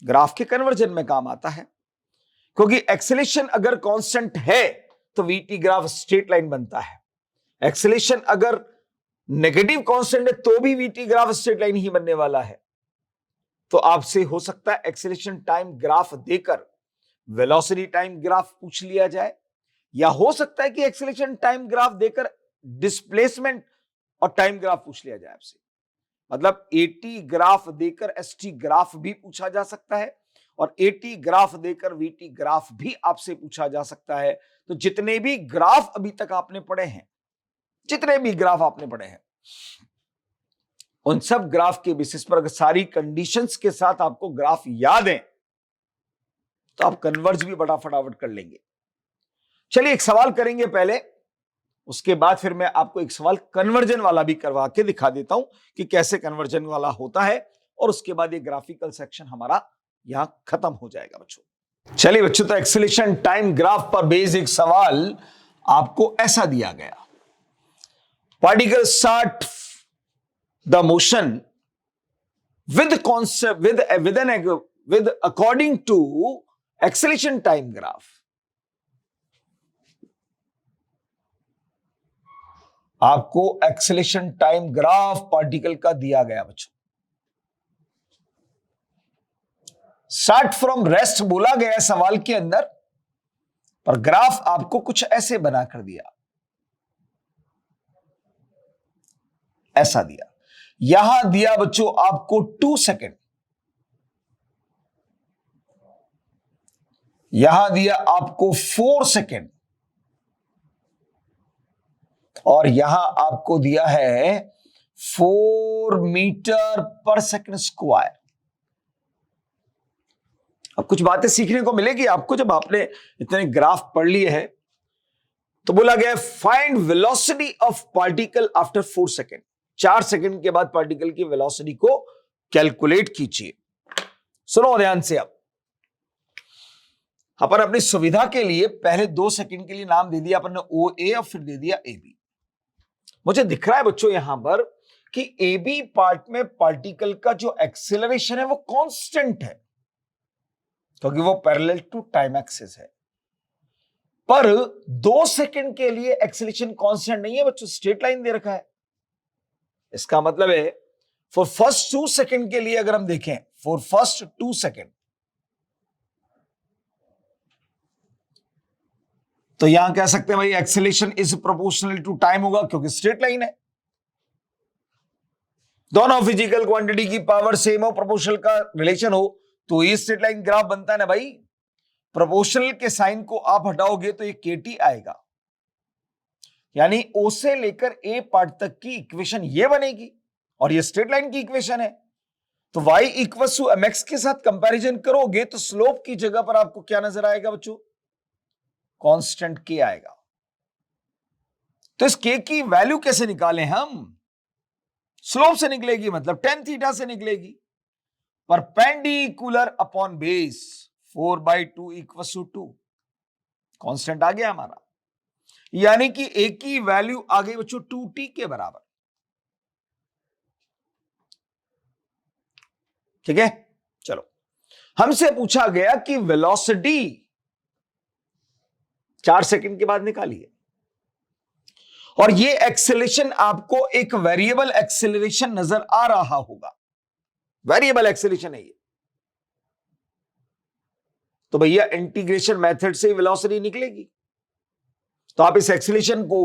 ग्राफ के कन्वर्जन में काम आता है, क्योंकि एक्सेलरेशन अगर कांस्टेंट है तो वीटी ग्राफ स्ट्रेट लाइन बनता है, एक्सेलरेशन अगर नेगेटिव कांस्टेंट है तो भी वीटी ग्राफ स्ट्रेट लाइन ही बनने वाला है। तो आपसे हो सकता है एक्सेलरेशन टाइम ग्राफ देकर वेलोसिटी टाइम ग्राफ पूछ लिया जाए, या हो सकता है कि एक्सेलरेशन टाइम ग्राफ देकर डिस्प्लेसमेंट और टाइम ग्राफ पूछ लिया जाए आपसे। मतलब एटी ग्राफ देकर एसटी ग्राफ भी पूछा जा सकता है, और एटी ग्राफ देकर वीटी ग्राफ भी आपसे पूछा जा सकता है। तो जितने भी ग्राफ अभी तक आपने पढ़े हैं, जितने भी ग्राफ आपने पढ़े हैं, उन सब ग्राफ के बेसिस पर अगर सारी कंडीशंस के साथ आपको ग्राफ याद है तो आप कन्वर्ज भी बड़ा फटाफट कर लेंगे। चलिए एक सवाल करेंगे पहले, उसके बाद फिर मैं आपको एक सवाल कन्वर्जन वाला भी करवा के दिखा देता हूं कि कैसे कन्वर्जन वाला होता है, और उसके बाद ये ग्राफिकल सेक्शन हमारा यहां खत्म हो जाएगा बच्चों। चलिए बच्चों, तो एक्सेलरेशन टाइम ग्राफ पर बेसिक सवाल आपको ऐसा दिया गया, particle start the motion with concept with according to acceleration time graph. आपको एक्सेलरेशन टाइम ग्राफ पार्टिकल का दिया गया बच्चों, स्टार्ट फ्रॉम रेस्ट बोला गया सवाल के अंदर, पर ग्राफ आपको कुछ ऐसे बनाकर दिया, ऐसा दिया। यहां दिया बच्चों आपको 2 सेकेंड, यहां दिया आपको 4 सेकेंड, और यहां आपको दिया है 4 मीटर पर सेकंड स्क्वायर। अब कुछ बातें सीखने को मिलेगी आपको जब आपने इतने ग्राफ पढ़ लिए हैं। तो बोला गया find velocity of particle after 4 second. 4 second के बाद पार्टिकल की वेलोसिटी को कैलकुलेट कीजिए। सुनो ध्यान से। अब अपन अपनी सुविधा के लिए पहले 2 सेकंड के लिए नाम दे दिया अपन ने ओ ए और फिर दे दिया ए बी। मुझे दिख रहा है बच्चों यहां पर कि ए बी पार्ट में पार्टिकल का जो एक्सेलरेशन है वो कांस्टेंट है, क्योंकि वो पैरेलल टू टाइम एक्सिस है। पर 2 सेकंड के लिए एक्सेलरेशन कांस्टेंट नहीं है बच्चों, स्ट्रेट लाइन दे रखा है। इसका मतलब है फॉर फर्स्ट 2 सेकंड के लिए अगर हम देखें, फॉर फर्स्ट 2 सेकंड, तो यहां कह सकते हैं भाई acceleration is proportional to time होगा, क्योंकि स्ट्रेट लाइन है। दोनों फिजिकल क्वांटिटी की पावर सेम हो, प्रोपोर्शनल का रिलेशन हो, तो ये स्ट्रेट लाइन ग्राफ बनता है ना भाई। प्रोपोर्शनल के साइन को आप हटाओगे तो ये केटी आएगा, यानी ओ से लेकर ए पार्ट तक की इक्वेशन ये बनेगी, और ये स्ट्रेट लाइन की इक्वेशन है। तो y इक्वल टू mx के साथ कंपैरिजन करोगे तो स्लोप की जगह पर आपको क्या नजर आएगा बच्चों? कांस्टेंट k आएगा। तो इस k की वैल्यू कैसे निकालें हम? स्लोप से निकलेगी, मतलब tan थीटा से निकलेगी। Perpendicular upon base 4/2 equal to 2, constant आ गया हमारा, यानी कि a की वैल्यू आ गई बच्चों 2t के बराबर। ठीक है, चलो हमसे पूछा गया कि वेलोसिटी 4 सेकंड के बाद निकालिए, और ये एक्सेलरेशन आपको एक वेरिएबल एक्सेलरेशन नजर आ रहा होगा, वेरिएबल एक्सेलरेशन है ये। तो भैया इंटीग्रेशन मेथड से वेलोसिटी निकलेगी, तो आप इस एक्सेलरेशन को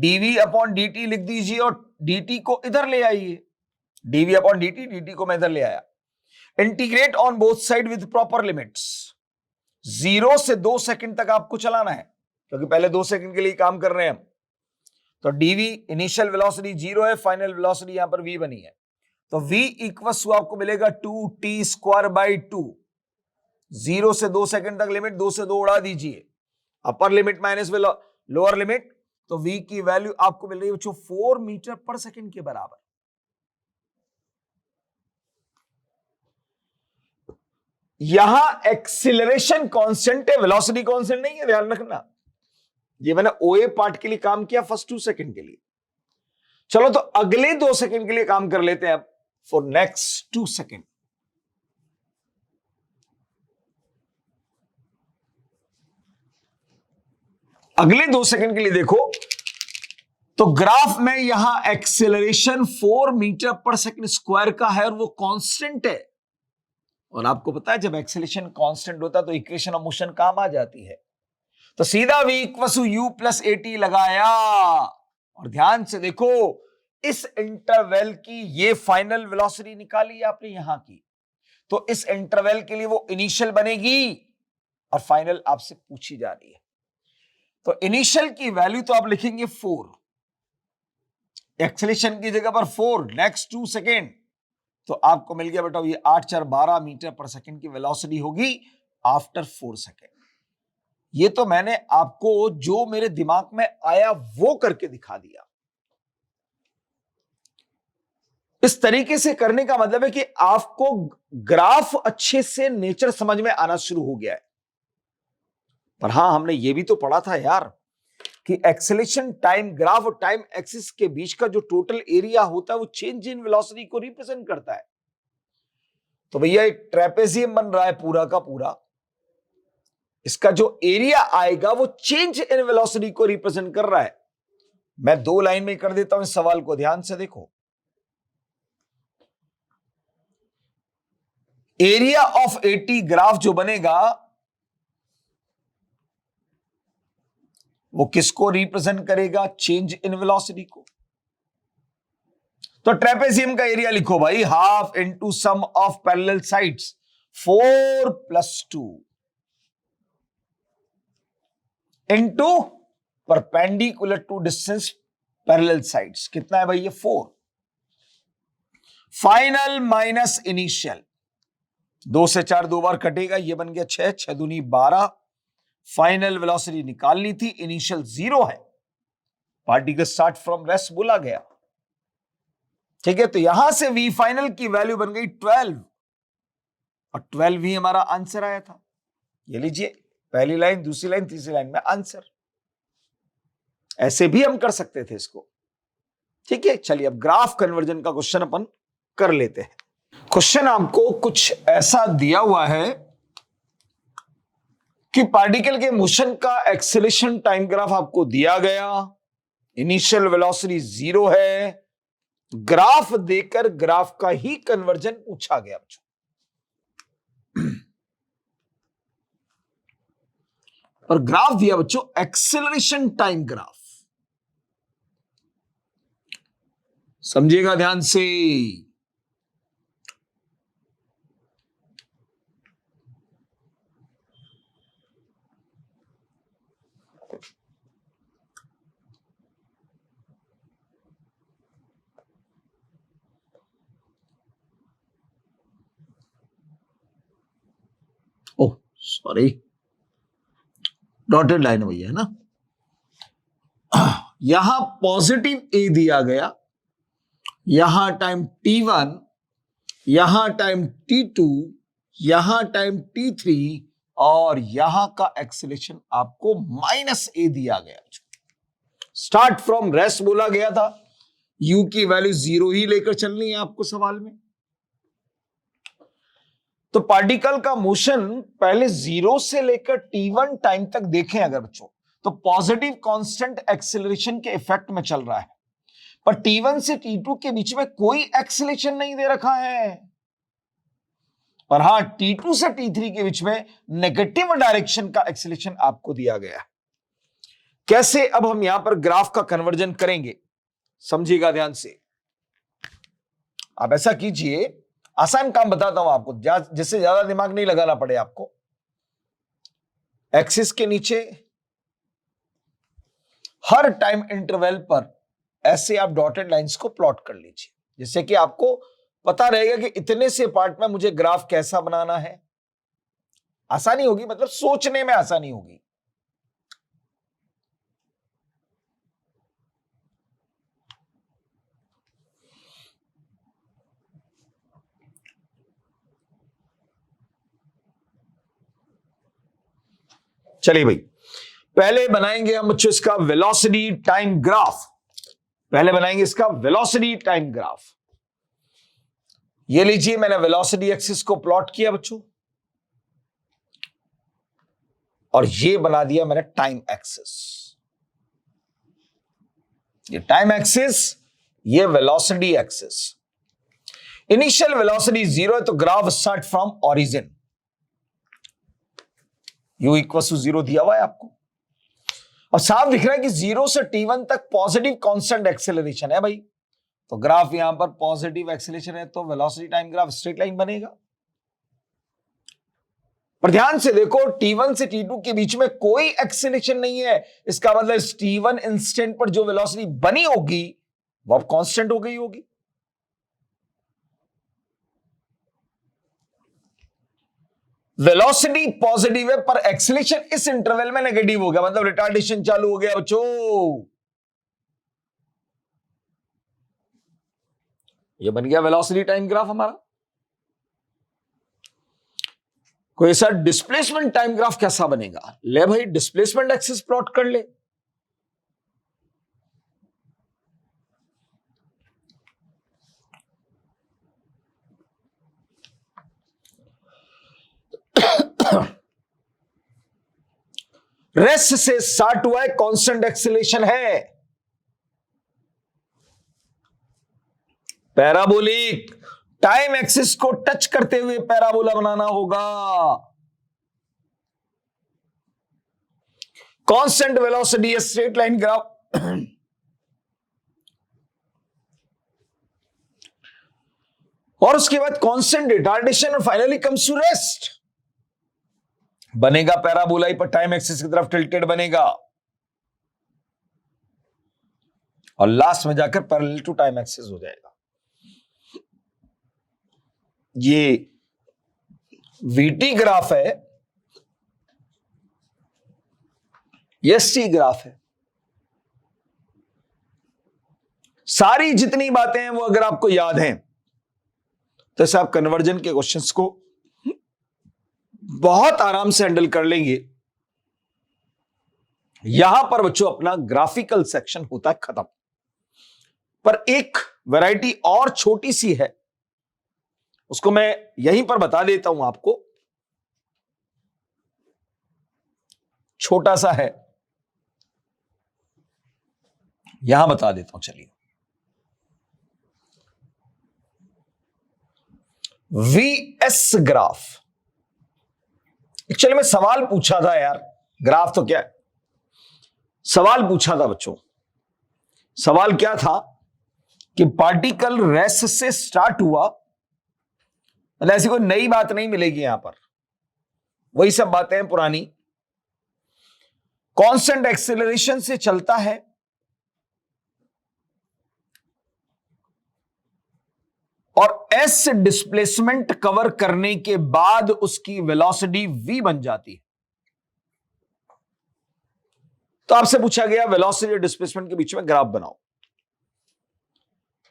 dv अपॉन dt लिख दीजिए और dt को इधर ले आइए। dv अपॉन dt को मैं इधर ले आया। Integrate on both side with proper limits. 0 से 2 सेकंड तक आपको चलाना है, क्योंकि पहले 2 सेकंड के लिए काम कर रहे हैं हम। तो dv इनिशियल वेलोसिटी 0 है, फाइनल वेलोसिटी यहां पर v बनी है, तो v इक्वल्स टू आपको मिलेगा 2t²/2। 0 से 2 सेकंड तक लिमिट, 2 से 2 उड़ा दीजिए, upper limit minus lower limit, तो v की वैल्यू आपको मिल रही है 4 मीटर पर सेकंड के बराबर। यहां एक्सिलरेशन कांस्टेंट है, वेलोसिटी कांस्टेंट नहीं है, ध्यान रखना। ये मैंने ओए पार्ट के लिए काम किया फर्स्ट 2 सेकंड के लिए। चलो तो अगले 2 सेकंड के लिए काम कर लेते हैं अब, फॉर नेक्स्ट 2 सेकंड। अगले 2 सेकंड के लिए देखो, तो ग्राफ में यहां एक्सेलरेशन 4 मीटर पर सेकंड स्क्वायर का है और वो कांस्टेंट है। और आपको पता है जब एक्सेलरेशन कांस्टेंट होता है तो इक्वेशन ऑफ मोशन काम आ जाती है। तो सीधा v equal to u plus at लगाया, और ध्यान से देखो इस इंटरवल की ये फाइनल वेलोसिटी निकाली आपने यहां की, तो इस इंटरवल के लिए वो इनिशियल बनेगी और फाइनल आपसे पूछी जा रही है। तो इनिशियल की वैल्यू तो आप लिखेंगे 4, एक्सेलरेशन की जगह पर 4, नेक्स्ट 2 सेकेंड, तो आपको मिल गया बेटा ये 8×4 मीटर पर सेकेंड की वेलोसिटी होगी आफ्टर 4 सेकेंड। ये तो मैंने आपको जो मेरे दिमाग में आया वो करके दिखा दिया। इस तरीके से करने का मतलब है कि आपको ग्राफ अच्छे से नेचर समझ में आना शुरू हो गया है। पर हां, हमने ये भी तो पढ़ा था यार कि एक्सेलरेशन टाइम ग्राफ और टाइम एक्सिस के बीच का जो टोटल एरिया होता है वो चेंज इन वेलोसिटी को रिप्रेजेंट करता है। तो भैया एक ट्रेपेजियम बन रहा है पूरा का पूरा, इसका जो एरिया आएगा वो चेंज इन वेलोसिटी को रिप्रेजेंट कर रहा है। मैं 2 लाइन में कर देता हूं इस सवाल को, ध्यान से देखो। एरिया ऑफ 80 ग्राफ जो बनेगा वो किसको रिप्रेजेंट करेगा? चेंज इन वेलोसिटी को। तो ट्रेपेजियम का एरिया लिखो भाई, half into sum of parallel sides 4 + 2 into perpendicular to distance parallel sides. कितना है भाई ये? 4। फाइनल माइनस इनिशियल, 2 से 4 2 बार कटेगा, ये बन गया 6, 6 दूनी 12। फाइनल वेलोसिटी निकालनी थी, इनिशियल 0 है, पार्टिकल स्टार्ट फ्रॉम रेस्ट बोला गया। ठीक है, तो यहां से वी फाइनल की वैल्यू बन गई 12 और 12 ही हमारा आंसर आया था। ये लीजिए, पहली लाइन, दूसरी लाइन, तीसरी लाइन में आंसर। ऐसे भी हम कर सकते थे इसको। ठीक है, चलिए अब ग्राफ कन्वर्जन का क्वेश्चन अपन कर लेते हैं। क्वेश्चन आपको कुछ ऐसा दिया हुआ है कि पार्टिकल के मोशन का एक्सेलेरेशन टाइम ग्राफ आपको दिया गया, इनिशियल वेलोसिटी 0 है, ग्राफ देकर ग्राफ का ही कन्वर्जन पूछा गया बच्चों। और ग्राफ दिया बच्चों एक्सेलरेशन टाइम ग्राफ। समझिएगा ध्यान से। ओह सॉरी, डॉटेड लाइन हुई है ना। यहां पॉजिटिव ए दिया गया, यहां टाइम t1, यहां टाइम t2, यहां टाइम t3 और यहां का एक्सेलेरेशन आपको -a दिया गया। स्टार्ट फ्रॉम रेस्ट बोला गया था, u की वैल्यू 0 ही लेकर चलनी है आपको सवाल में। तो पार्टिकल का मोशन पहले 0 से लेकर t1 टाइम तक देखें अगर बच्चों, तो पॉजिटिव कांस्टेंट एक्सेलरेशन के इफेक्ट में चल रहा है, पर t1 से t2 के बीच में कोई एक्सेलरेशन नहीं दे रखा है। पर हां, t2 से t3 के बीच में नेगेटिव डायरेक्शन का एक्सेलरेशन आपको दिया गया है। कैसे अब हम यहां पर ग्राफ का कन्वर्जन करेंगे, समझिएगा ध्यान से। आप ऐसा कीजिए, आसान काम बताता हूं आपको, जिससे ज्यादा दिमाग नहीं लगाना पड़े आपको। एक्सिस के नीचे हर टाइम इंटरवल पर ऐसे आप डॉटेड लाइंस को प्लॉट कर लीजिए, जिससे कि आपको पता रहेगा कि इतने से पार्ट में मुझे ग्राफ कैसा बनाना है। आसानी होगी, मतलब सोचने में आसानी होगी। चलिए भाई, पहले बनाएंगे हम बच्चों इसका वेलोसिटी टाइम ग्राफ। पहले बनाएंगे इसका वेलोसिटी टाइम ग्राफ। ये लीजिए, मैंने वेलोसिटी एक्सिस को प्लॉट किया बच्चों, और ये बना दिया मैंने टाइम एक्सिस। ये टाइम एक्सिस, ये वेलोसिटी एक्सिस। इनिशियल वेलोसिटी 0 है, तो graph start from origin. u equal to 0 दिया हुआ है आपको। अब साफ दिख रहा है कि 0 से t1 तक पॉजिटिव कांस्टेंट एक्सेलरेशन है भाई, तो ग्राफ यहां पर पॉजिटिव एक्सेलरेशन है, तो velocity time graph straight line बनेगा। पर ध्यान से देखो, t1 से t2 के बीच में कोई एक्सेलरेशन नहीं है। इसका मतलब t1 इंस्टेंट पर जो वेलोसिटी बनी होगी वो अब कांस्टेंट हो गई होगी। वेलोसिटी पॉजिटिव है, पर एक्सेलरेशन इस इंटरवल में नेगेटिव हो गया, मतलब रिटार्डेशन चालू हो गया बच्चों। ये बन गया वेलोसिटी टाइम ग्राफ हमारा। कोई ऐसा डिस्प्लेसमेंट टाइम ग्राफ कैसा बनेगा? ले भाई, डिस्प्लेसमेंट एक्सिस प्लॉट कर ले। रेस्ट से स्टार्ट हुआ है, कांस्टेंट एक्सेलरेशन है। पैराबोलिक टाइम एक्सिस को टच करते हुए पैराबोला बनाना होगा। कांस्टेंट वेलोसिटी है, स्ट्रेट लाइन ग्राफ। और उसके बाद कांस्टेंट रिटार्डेशन और फाइनली कम्स टू रेस्ट। बनेगा पैराबोला ही, पर टाइम एक्सिस की तरफ टिल्टेड बनेगा, और लास्ट में जाकर पैरेलल टू टाइम एक्सिस हो जाएगा। ये वीटी ग्राफ है, ये टी ग्राफ है। सारी जितनी बातें हैं वो अगर आपको याद हैं तो ऐसे आप कन्वर्जन के क्वेश्चंस को बहुत आराम से हैंडल कर लेंगे। यहां पर बच्चों अपना ग्राफिकल सेक्शन होता है खत्म। पर एक वैरायटी और छोटी सी है, उसको मैं यहीं पर बता देता हूं आपको। छोटा सा है, यहां बता देता हूं, चलिए। VS graph. एक्चुअली मैं सवाल पूछा था यार, ग्राफ तो क्या है, सवाल पूछा था बच्चों। सवाल क्या था कि पार्टिकल रेस से स्टार्ट हुआ, मतलब ऐसी कोई नई बात नहीं मिलेगी यहां पर, वही सब बातें हैं पुरानी। कांस्टेंट एक्सेलरेशन से चलता है और एस डिस्प्लेसमेंट कवर करने के बाद उसकी वेलोसिटी v बन जाती है। तो आपसे पूछा गया वेलोसिटी और डिस्प्लेसमेंट के बीच में ग्राफ बनाओ।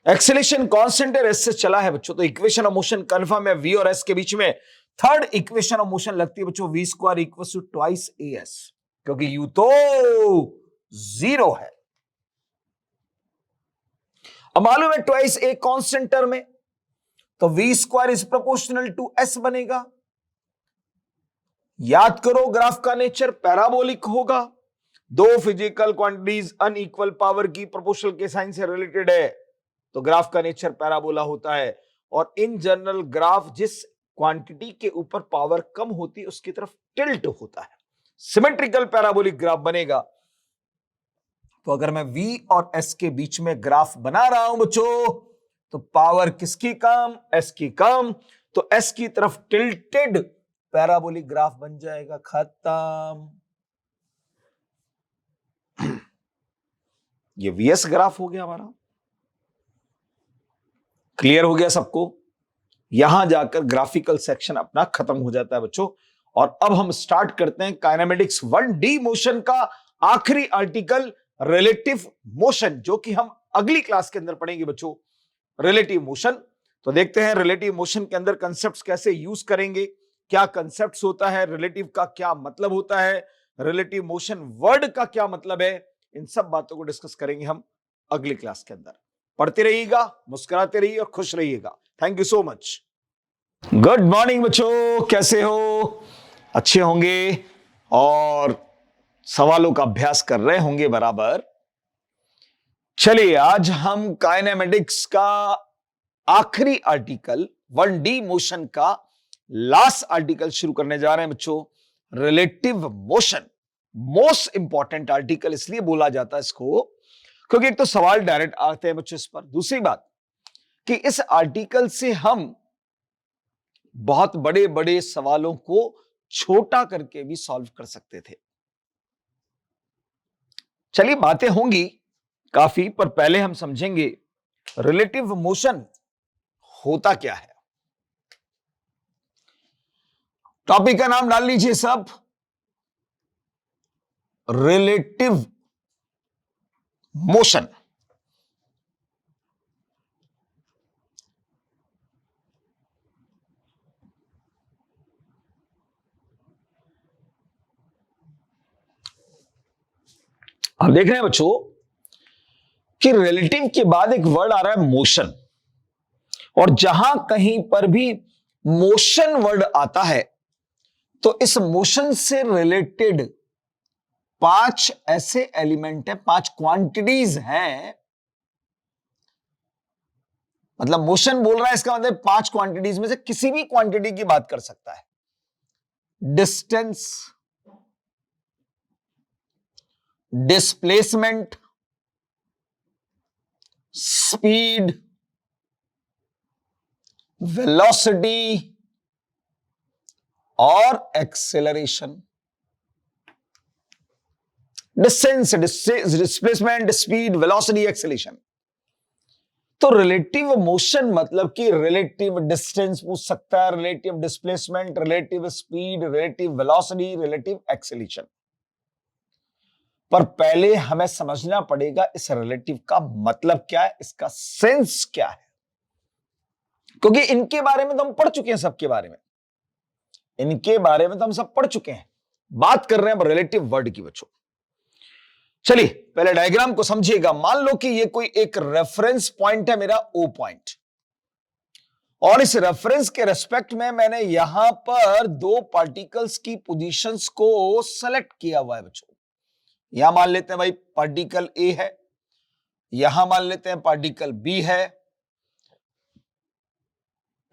एक्सेलरेशन कांस्टेंट है, एस से चला है बच्चों, तो इक्वेशन ऑफ मोशन कंफर्म है v और s के बीच में। थर्ड इक्वेशन ऑफ मोशन लगती है बच्चों, v square equal to twice as, क्योंकि u तो 0 है। अब मालूम है ट्वाइस a कांस्टेंट टर्म है, तो v square is proportional to s बनेगा। याद करो ग्राफ का नेचर पैराबोलिक होगा। दो फिजिकल क्वांटिटीज अनइक्वल पावर की प्रोपोर्शनल के साइन से रिलेटेड है, तो ग्राफ का नेचर पैराबोला होता है। और इन जनरल ग्राफ जिस क्वांटिटी के ऊपर पावर कम होती है उसकी तरफ टिल्ट होता है, सिमेट्रिकल पैराबोलिक ग्राफ बनेगा। तो अगर मैं v और s के बीच में ग्राफ बना रहा हूं बच्चों, तो पावर किसकी कम, s की कम, तो s की तरफ टिल्टेड पैराबोलिक ग्राफ बन जाएगा, खत्म। ये vs ग्राफ हो गया हमारा। क्लियर हो गया सबको? यहां जाकर ग्राफिकल सेक्शन अपना खत्म हो जाता है बच्चों। और अब हम स्टार्ट करते हैं काइनेमेटिक्स 1D मोशन का आखिरी आर्टिकल रिलेटिव मोशन, जो कि हम अगली क्लास के अंदर पढ़ेंगे बच्चों, रिलेटिव मोशन। तो देखते हैं रिलेटिव मोशन के अंदर कंसेप्ट्स कैसे यूज करेंगे, क्या कंसेप्ट्स होता है, रिलेटिव का क्या मतलब होता है, रिलेटिव मोशन वर्ड का क्या मतलब है, इन सब बातों को डिस्कस करेंगे हम अगली क्लास के अंदर। पढ़ते रहिएगा, मुस्कुराते रहिए और खुश रहिएगा। Thank you so much. Good morning बच्चों, कैसे हो? अच्छे होंगे और सवालों का अभ्यास कर रहे होंगे बराबर। चलिए आज हम काइनेमेटिक्स का आखिरी आर्टिकल 1D मोशन का लास्ट आर्टिकल शुरू करने जा रहे हैं बच्चों, relative motion. Most important article इसलिए बोला जाता है इसको क्योंकि एक तो सवाल डायरेक्ट आते हैं बच्चों इस पर, दूसरी बात कि इस आर्टिकल से हम बहुत बड़े बड़े सवालों को छोटा करके भी सॉल्व कर सकते थे। चलिए बातें होंगी काफी, पर पहले हम समझेंगे रिलेटिव मोशन होता क्या है। टॉपिक का नाम डाल लीजिए सब, रिलेटिव मोशन। अब देख रहे हैं बच्चों कि रिलेटिव के बाद एक वर्ड आ रहा है मोशन, और जहां कहीं पर भी मोशन वर्ड आता है तो इस मोशन से रिलेटेड 5 ऐसे एलिमेंट है, 5 क्वांटिटीज हैं। मतलब मोशन बोल रहा है, इसका मतलब 5 क्वांटिटीज में से किसी भी क्वांटिटी की बात कर सकता है। डिस्टेंस, डिस्प्लेसमेंट, स्पीड, वेलोसिटी और acceleration. Distance, displacement, speed, velocity, acceleration. तो रिलेटिव मोशन मतलब कि रिलेटिव डिस्टेंस पूछ सकता है, relative displacement, relative speed, relative velocity, relative acceleration. पर पहले हमें समझना पड़ेगा इस रिलेटिव का मतलब क्या है, इसका सेंस क्या है, क्योंकि इनके बारे में तो हम पढ़ चुके हैं, सबके बारे में, इनके बारे में तो हम सब पढ़ चुके हैं। बात कर रहे हैं अब रिलेटिव वर्ड की बच्चों। चलिए पहले डायग्राम को समझिएगा। मान लो कि ये कोई एक रेफरेंस पॉइंट है, मेरा O पॉइंट, और इस रेफरेंस के रेस्पेक्ट में मैंने यहां पर दो पार्टिकल्स की पोजीशंस को सेलेक्ट किया हुआ है बच्चों। यहां मान लेते हैं भाई पार्टिकल A है, यहां मान लेते हैं पार्टिकल B है।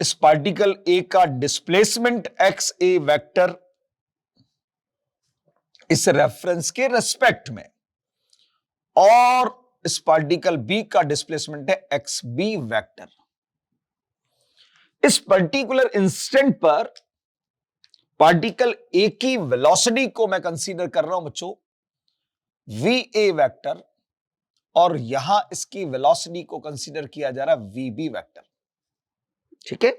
इस पार्टिकल A का डिस्प्लेसमेंट XA वेक्टर इस रेफरेंस के रेस्पेक्ट में, और इस पार्टिकल B का डिस्प्लेसमेंट है XB वेक्टर। इस पर्टिकुलर इंस्टेंट पर पार्टिकल A की वेलोसिटी को मैं कंसीडर कर रहा हूं बच्चों VA वेक्टर, और यहां इसकी वेलोसिटी को कंसीडर किया जा रहा है VB वेक्टर। ठीक है,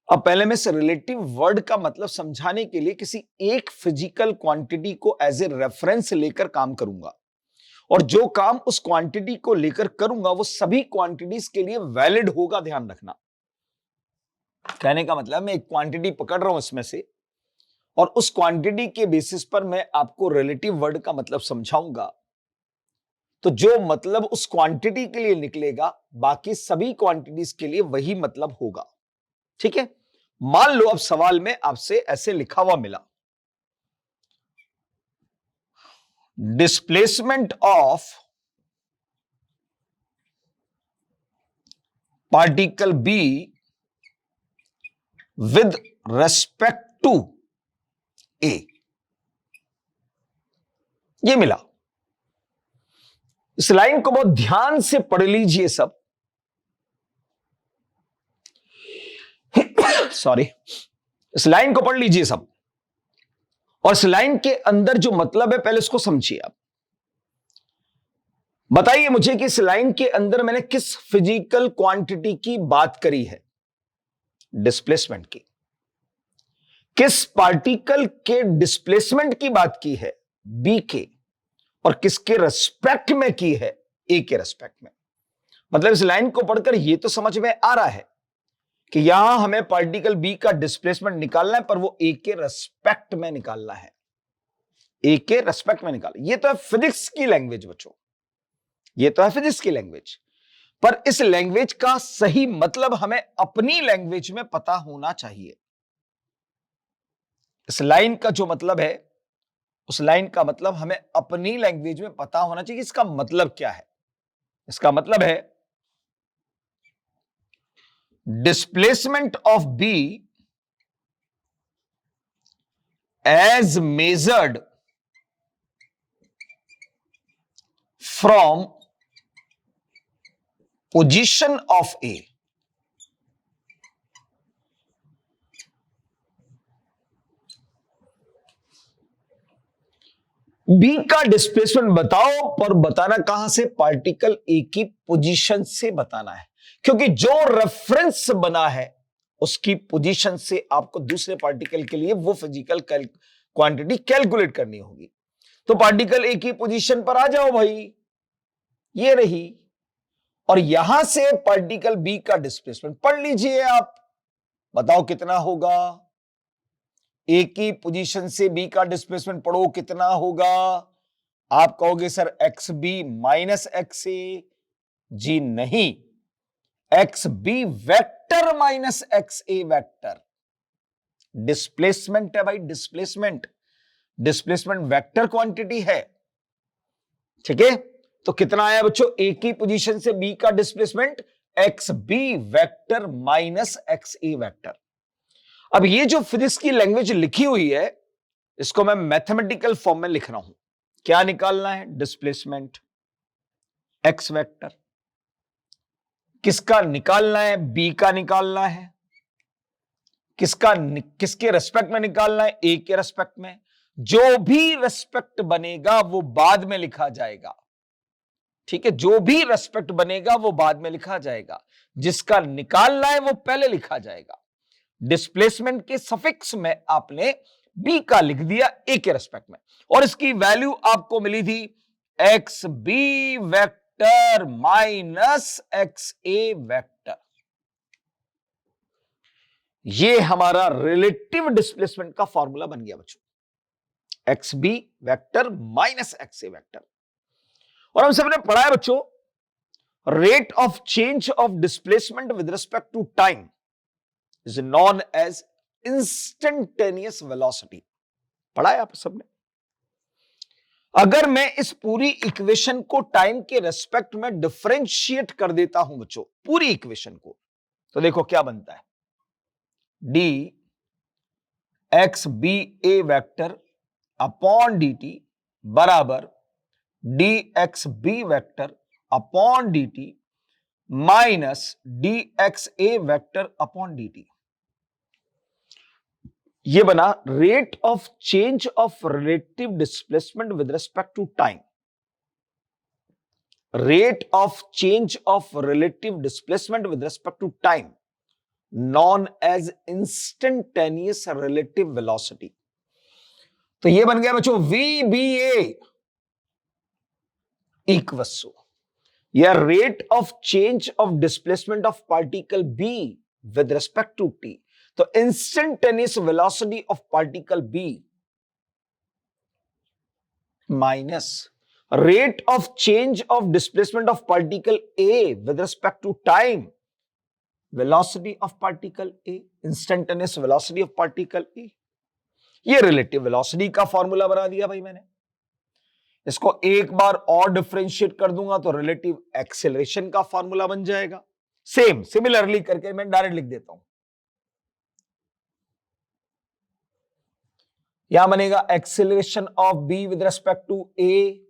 अब पहले मैं इस रिलेटिव वर्ड का मतलब समझाने के लिए किसी एक फिजिकल क्वांटिटी को एज ए रेफरेंस लेकर काम करूंगा, और जो काम उस क्वांटिटी को लेकर करूंगा वो सभी क्वांटिटीज के लिए वैलिड होगा, ध्यान रखना। कहने का मतलब मैं एक क्वांटिटी पकड़ रहा हूं इसमें से, और उस क्वांटिटी के बेसिस पर मैं आपको रिलेटिव वर्ड का मतलब समझाऊंगा, तो जो मतलब उस क्वांटिटी के लिए निकलेगा बाकी सभी क्वांटिटीज के लिए वही मतलब होगा। ठीक है, मान लो अब सवाल में आपसे ऐसे लिखा हुआ मिला, displacement of particle B with respect to A, ये मिला। इस लाइन को बहुत ध्यान से पढ़ लीजिए सब। सॉरी, इस लाइन को पढ़ लीजिए सब, और इस लाइन के अंदर जो मतलब है पहले उसको समझिए आप। बताइए मुझे कि इस लाइन के अंदर मैंने किस फिजिकल क्वांटिटी की बात करी है, डिस्प्लेसमेंट की। किस पार्टिकल के डिस्प्लेसमेंट की बात की है, B के, और किसके रेस्पेक्ट में की है, A के रेस्पेक्ट में। मतलब इस लाइन को पढ़कर यह तो समझ में आ रहा है कि यहां हमें पार्टिकल B का डिस्प्लेसमेंट निकालना है, पर वो A के रेस्पेक्ट में निकालना है, A के रेस्पेक्ट में निकालना। यह तो है फिजिक्स की लैंग्वेज बच्चों, यह तो है फिजिक्स की लैंग्वेज, पर इस लैंग्वेज का सही मतलब हमें अपनी लैंग्वेज में पता होना चाहिए। इस लाइन का जो मतलब है, उस लाइन का मतलब हमें अपनी लैंग्वेज में पता होना चाहिए। इसका मतलब क्या है? इसका मतलब है displacement of B as measured from position of A। B का डिस्प्लेसमेंट बताओ, पर बताना कहां से? पार्टिकल A की पोजीशन से बताना है, क्योंकि जो रेफरेंस बना है उसकी पोजीशन से आपको दूसरे पार्टिकल के लिए वो फिजिकल क्वांटिटी कैलकुलेट करनी होगी। तो पार्टिकल A की पोजीशन पर आ जाओ भाई, ये रही, और यहां से पार्टिकल B का डिस्प्लेसमेंट पढ़ लीजिए आप, बताओ कितना होगा। A की पोजीशन से B का डिस्प्लेसमेंट पढ़ो, कितना होगा? आप कहोगे सर XB माइनस XA। जी नहीं, XB vector minus XA vector. Displacement है भाई, डिस्प्लेसमेंट, डिस्प्लेसमेंट वेक्टर क्वांटिटी है। ठीक है, तो कितना आया बच्चों? A की पोजीशन से B का displacement XB vector minus XA vector. अब ये जो फिजिक्स की लैंग्वेज लिखी हुई है, इसको मैं मैथमेटिकल फॉर्म में लिख रहा हूं। क्या निकालना है? Displacement x vector. किसका निकालना है? B का निकालना है। किसके रेस्पेक्ट में निकालना है? A के रेस्पेक्ट में। जो भी रेस्पेक्ट बनेगा वो बाद में लिखा जाएगा। ठीक है, जो भी रेस्पेक्ट बनेगा वो बाद में लिखा जाएगा, जिसका निकालना है वो पहले लिखा जाएगा। डिस्प्लेसमेंट के सफिक्स में आपने बी का लिख दिया ए के रेस्पेक्ट में, और इसकी वैल्यू आपको मिली थी x b vector minus x a vector. ये हमारा रिलेटिव डिस्प्लेसमेंट का फॉर्मूला बन गया बच्चों, x b vector minus x a vector. और हम सबने पढ़ा है बच्चों, rate of change of displacement with respect to time is known as instantaneous velocity. पढ़ा है आप सबने। अगर मैं इस पूरी इक्वेशन को टाइम के रेस्पेक्ट में डिफरेंशिएट कर देता हूं बच्चों, पूरी इक्वेशन को, तो देखो क्या बनता है, d x b a vector upon d t बराबर d x b vector upon d t minus d x a vector upon d t. ये बना rate of change of relative displacement with respect to time. Rate of change of relative displacement with respect to time known as instantaneous relative velocity. तो ये बन गया बच्चों v b a equals to या rate of change of displacement of particle B with respect to T. तो instantaneous velocity of particle B minus rate of change of displacement of particle A with respect to time, velocity of particle A, instantaneous velocity of particle A. ये relative velocity का formula बना दिया भाई मैंने। इसको एक बार और डिफरेंशिएट कर दूंगा तो रिलेटिव एक्सेलरेशन का फॉर्मूला बन जाएगा। सिमिलरली करके मैं डायरेक्ट लिख देता हूं, यहां बनेगा acceleration of B with respect to A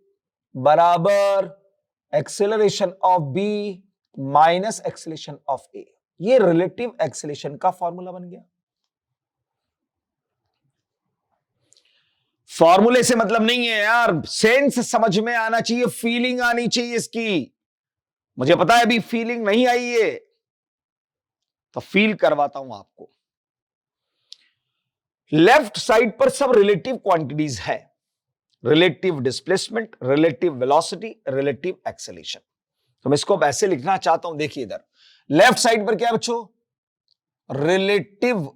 बराबर acceleration of B minus acceleration of A. ये रिलेटिव एक्सेलरेशन का फॉर्मूला बन गया। फॉर्मूले से मतलब नहीं है यार, सेंस समझ में आना चाहिए, फीलिंग आनी चाहिए इसकी। मुझे पता है अभी फीलिंग नहीं आई है, तो फील करवाता हूं आपको। लेफ्ट साइड पर सब रिलेटिव क्वांटिटीज है, relative displacement, relative velocity, relative acceleration. तो मैं इसको ऐसे लिखना चाहता हूं, देखिए इधर लेफ्ट साइड पर क्या है बच्चों, रिलेटिव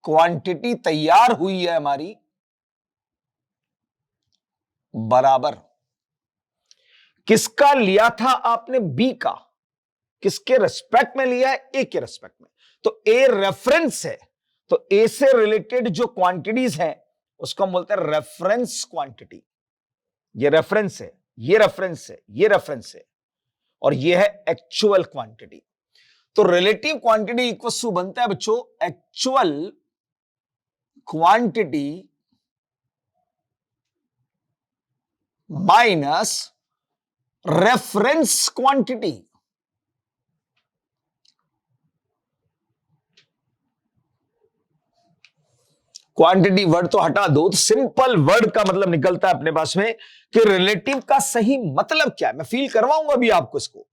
क्वांटिटी तैयार हुई है हमारी बराबर किसका लिया था आपने, बी का, किसके रेस्पेक्ट में लिया है, ए के रेस्पेक्ट में। तो ए रेफरेंस है, तो ए से रिलेटेड जो क्वांटिटीज हैं उसको हम बोलते हैं रेफरेंस क्वांटिटी। ये रेफरेंस है, ये रेफरेंस है, ये रेफरेंस है, और ये है एक्चुअल क्वांटिटी। तो रिलेटिव क्वांटिटी इक्वल्स टू बनता है बच्चों actual quantity minus reference quantity. Quantity word तो हटा दो, तो सिंपल वर्ड का मतलब निकलता है अपने पास में कि रिलेटिव का सही मतलब क्या है। मैं फील करवाऊंगा अभी आपको इसको।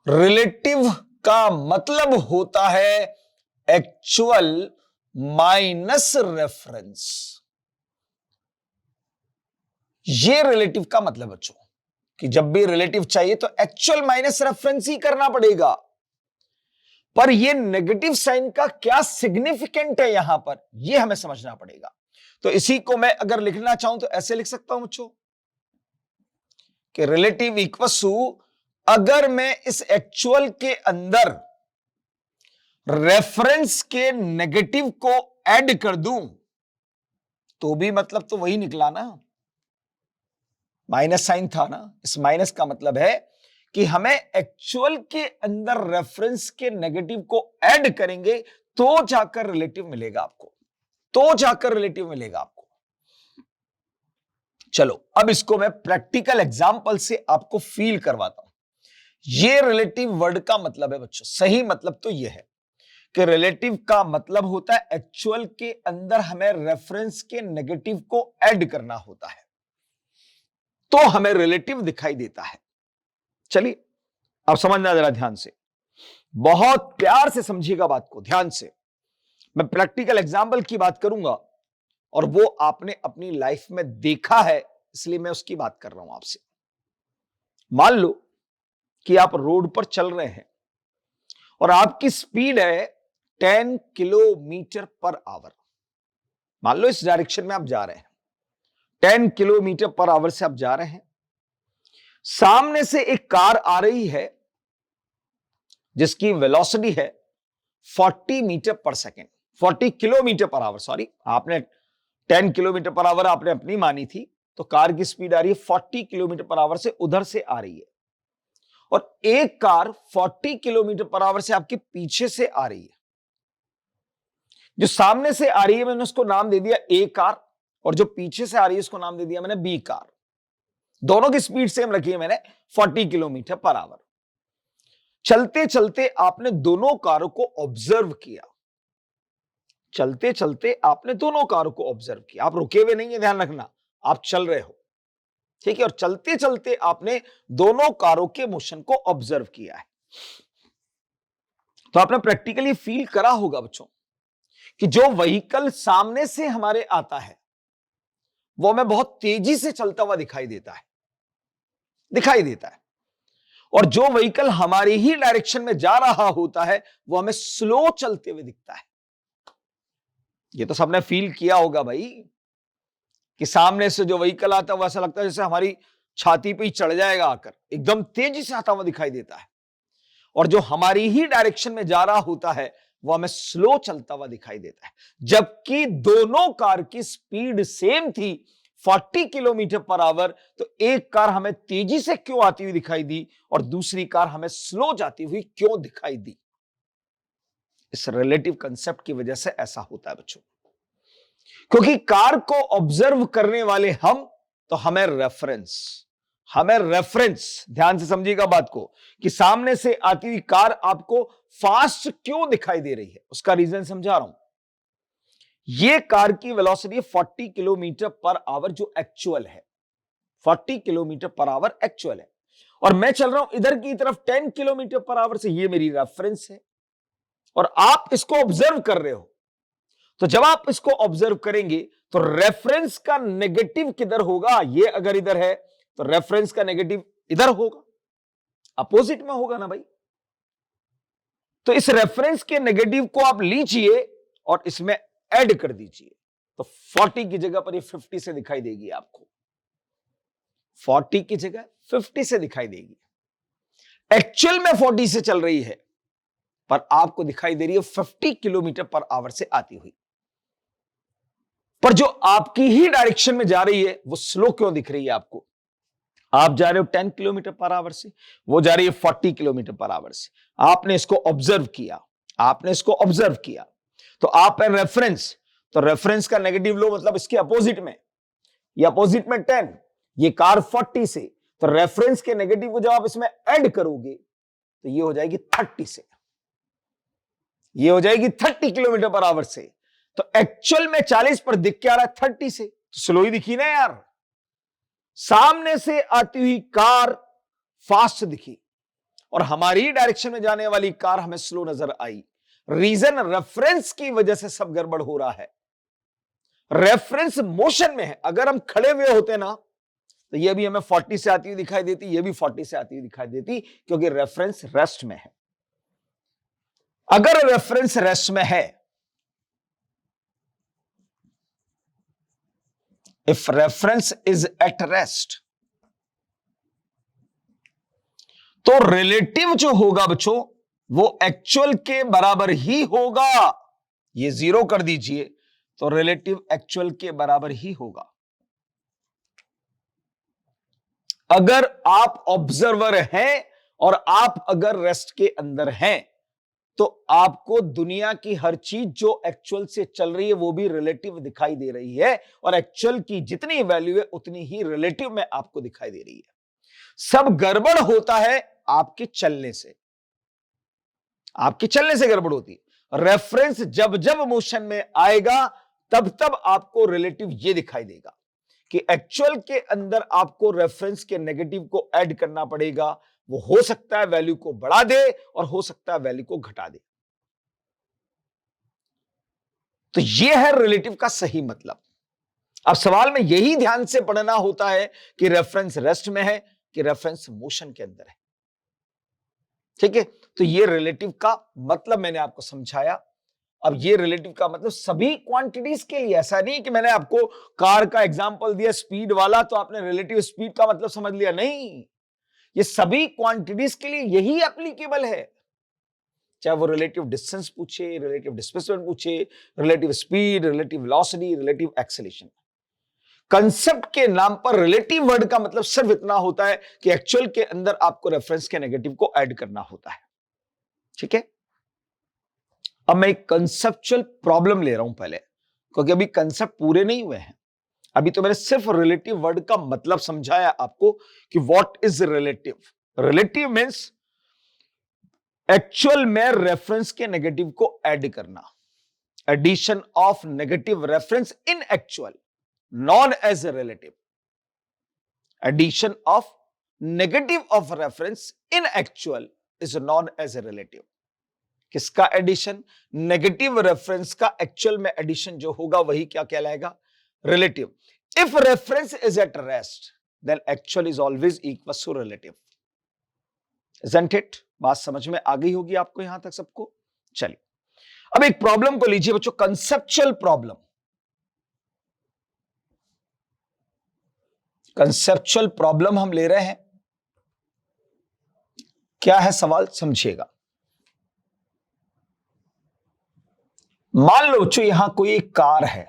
रिलेटिव का मतलब होता है एक्चुअल माइनस रेफरेंस। ये रिलेटिव का मतलब बच्चों कि जब भी रिलेटिव चाहिए तो एक्चुअल माइनस रेफरेंस ही करना पड़ेगा। पर ये नेगेटिव साइन का क्या सिग्निफिकेंट है यहां पर, ये हमें समझना पड़ेगा। तो इसी को मैं अगर लिखना चाहूं तो ऐसे लिख सकता हूं बच्चों कि रिलेटिव इक्वल्स टू, अगर मैं इस एक्चुअल के अंदर रेफरेंस के नेगेटिव को ऐड कर दूं तो भी मतलब तो वही निकला ना, माइनस साइन था ना। इस माइनस का मतलब है कि हमें एक्चुअल के अंदर रेफरेंस के नेगेटिव को ऐड करेंगे तो जाकर रिलेटिव मिलेगा आपको, तो जाकर रिलेटिव मिलेगा आपको। चलो अब इसको मैं प्रैक्टिकल एग्जांपल से आपको फील करवाता हूं। ये रिलेटिव वर्ड का मतलब है बच्चों, सही मतलब तो ये है कि रिलेटिव का मतलब होता है एक्चुअल के अंदर हमें रेफरेंस के नेगेटिव को ऐड करना होता है तो हमें रिलेटिव दिखाई देता है। चलिए अब समझना जरा ध्यान से, बहुत प्यार से समझिएगा बात को ध्यान से। मैं प्रैक्टिकल एग्जाम्पल की बात करूंगा और वो आपने अपनी लाइफ में देखा है, इसलिए मैं उसकी बात कर रहा हूं आपसे। मान लो कि आप रोड पर चल रहे हैं और आपकी स्पीड है 10 किलोमीटर पर आवर। मान लो इस डायरेक्शन में आप जा रहे हैं, 10 किलोमीटर पर आवर से आप जा रहे हैं। सामने से एक कार आ रही है जिसकी वेलोसिटी है 40 metre per second, 40 kilometre per hour. Sorry, आपने 10 किलोमीटर पर आवर आपने अपनी मानी थी, तो कार की स्पीड आ रही है 40 किलोमीटर पर आवर से, उधर से आ रही है। और एक कार 40 किलोमीटर पर आवर से आपके पीछे से आ रही है। जो सामने से आ रही है मैंने उसको नाम दे दिया ए कार, और जो पीछे से आ रही है उसको नाम दे दिया मैंने बी कार। दोनों की स्पीड सेम रखी है मैंने 40 किलोमीटर पर आवर। चलते चलते आपने दोनों कारों को ऑब्जर्व किया। चलते चलते आपने दोनों कारों को ऑब्जर्व किया। आप रुके हुए नहीं है, ध्यान रखना, आप चल रहे हो, ठीक है। और चलते चलते आपने दोनों कारों के मोशन को ऑब्जर्व किया है। तो आपने प्रैक्टिकली फील करा होगा बच्चों कि जो व्हीकल सामने से हमारे आता है वो हमें बहुत तेजी से चलता हुआ दिखाई देता है, और जो व्हीकल हमारी ही डायरेक्शन में जा रहा होता है वो हमें स्लो चलते हुए दिखता है। ये तो सबने फील किया होगा भाई कि सामने से जो व्हीकल आता है वो ऐसा लगता है जैसे हमारी छाती पे ही चढ़ जाएगा, आकर एकदम तेजी से आता हुआ दिखाई देता है। और जो हमारी ही डायरेक्शन में जा रहा होता है वो हमें स्लो चलता हुआ दिखाई देता है। जबकि दोनों कार की स्पीड सेम थी 40 किलोमीटर पर आवर, तो एक कार हमें तेजी से क्यों आती हुई दिखाई दी और दूसरी कार हमें स्लो जाती हुई क्यों दिखाई दी? इस रिलेटिव कंसेप्ट की वजह से ऐसा होता है बच्चों, क्योंकि कार को ऑब्जर्व करने वाले हम, तो हमें रेफरेंस, ध्यान से समझिएगा बात को, कि सामने से आती हुई कार आपको फास्ट क्यों दिखाई दे रही है, उसका रीजन समझा रहा हूं। ये कार की वेलोसिटी 40 किलोमीटर पर आवर जो एक्चुअल है, 40 किलोमीटर पर आवर एक्चुअल है, और मैं चल रहा हूं इधर की तरफ 10 किलोमीटर पर आवर से, ये मेरी रेफरेंस है और आप इसको ऑब्जर्व कर रहे हो। तो जब आप इसको ऑब्जर्व करेंगे तो रेफरेंस का नेगेटिव किधर होगा? ये अगर इधर है तो रेफरेंस का नेगेटिव इधर होगा, अपोजिट में होगा ना भाई। तो इस रेफरेंस के नेगेटिव को आप लीजिए और इसमें ऐड कर दीजिए, तो 40 की जगह पर ये 50 से दिखाई देगी आपको, 40 की जगह 50 से दिखाई देगी। एक्चुअल में 40 से चल रही है पर आपको दिखाई दे रही है 50 किलोमीटर पर आवर से आती हुई। पर जो आपकी ही डायरेक्शन में जा रही है वो स्लो क्यों दिख रही है आपको? आप जा रहे हो 10 किलोमीटर पर आवर से, वो जा रही है 40 किलोमीटर पर आवर से। आपने इसको ऑब्जर्व किया, तो आप है रेफरेंस, तो रेफरेंस का नेगेटिव लो मतलब इसके अपोजिट में, ये अपोजिट में 10, ये कार 40 से, तो रेफरेंस के नेगेटिव को जब आप इसमें ऐड करोगे तो ये हो जाएगी 30 से, ये हो जाएगी 30 किलोमीटर पर आवर से। तो एक्चुअल में 40 पर दिख क्या रहा है? 30 से, तो स्लो ही दिखी ना यार। सामने से आती हुई कार फास्ट दिखी और हमारी डायरेक्शन में जाने वाली कार हमें स्लो नजर आई। रीजन रेफरेंस की वजह से सब गड़बड़ हो रहा है। रेफरेंस मोशन में है। अगर हम खड़े हुए होते ना तो ये भी हमें 40 से आती हुई दिखाई देती, ये भी 40 से आती हुई दिखाई देती, क्योंकि रेफरेंस रेस्ट में है। अगर रेफरेंस रेस्ट में है, if reference is at rest, तो रिलेटिव जो होगा बच्चों वो एक्चुअल के बराबर ही होगा। ये 0 कर दीजिए, तो रिलेटिव एक्चुअल के बराबर ही होगा। अगर आप ऑब्जर्वर हैं और आप अगर रेस्ट के अंदर हैं, तो आपको दुनिया की हर चीज जो एक्चुअल से चल रही है वो भी रिलेटिव दिखाई दे रही है, और एक्चुअल की जितनी वैल्यू है उतनी ही रिलेटिव में आपको दिखाई दे रही है। सब गड़बड़ होता है आपके चलने से, गड़बड़ होती है। रेफरेंस जब जब मोशन में आएगा तब तब आपको रिलेटिव ये दिखाई देगा कि एक्चुअल के अंदर आपको रेफरेंस के नेगेटिव को ऐड करना पड़ेगा। वो हो सकता है वैल्यू को बढ़ा दे और हो सकता है वैल्यू को घटा दे। तो यह है रिलेटिव का सही मतलब। अब सवाल में यही ध्यान से पढ़ना होता है कि रेफरेंस रेस्ट में है कि रेफरेंस मोशन के अंदर है। ठीक है, तो ये रिलेटिव का मतलब मैंने आपको समझाया। अब ये रिलेटिव का मतलब सभी क्वांटिटीज के लिए, ऐसा नहीं कि मैंने आपको कार का एग्जांपल दिया स्पीड वाला तो आपने रिलेटिव स्पीड का मतलब समझ लिया, नहीं, ये सभी क्वांटिटीज के लिए यही एप्लीकेबल है। चाहे वो रिलेटिव डिस्टेंस पूछे, रिलेटिव डिस्प्लेसमेंट पूछे, relative speed, relative velocity, relative acceleration. Concept के नाम पर रिलेटिव वर्ड का मतलब सिर्फ इतना होता है कि एक्चुअल के अंदर आपको रेफरेंस के नेगेटिव को ऐड करना होता है। ठीक है, अब मैं एक कंसेप्चुअल प्रॉब्लम ले रहा हूं पहले, क्योंकि अभी कंसेप्ट पूरे नहीं हुए हैं। अभी तो मैंने सिर्फ रिलेटिव वर्ड का मतलब समझाया आपको कि what is relative. Relative means actual में रेफरेंस के नेगेटिव को ऐड करना, addition of negative reference in actual, known as a relative. Addition of negative of reference in actual is known as a relative. किसका addition? Negative reference का actual में addition जो होगा वही क्या कहलाएगा? Relative. If reference is at rest then actual is always equal to relative. Isn't it? बात समझ में आ गई होगी आपको यहां तक सबको। चलिए अब एक प्रॉब्लम को लीजिए बच्चों, कंसेप्चुअल प्रॉब्लम। कंसेप्चुअल प्रॉब्लम हम ले रहे हैं। क्या है सवाल, समझिएगा। मान लो बच्चों यहां कोई एक कार है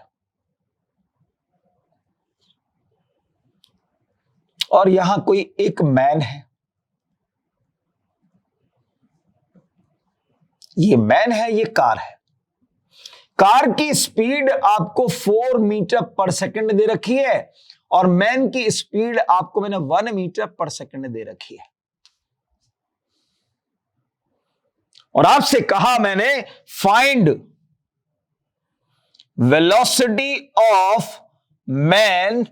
और यहां कोई एक मैन है। ये मैन है, ये कार है। कार की स्पीड आपको 4 मीटर पर सेकंड दे रखी है और मैन की स्पीड आपको मैंने 1 मीटर पर सेकंड दे रखी है। और आपसे कहा मैंने find velocity of man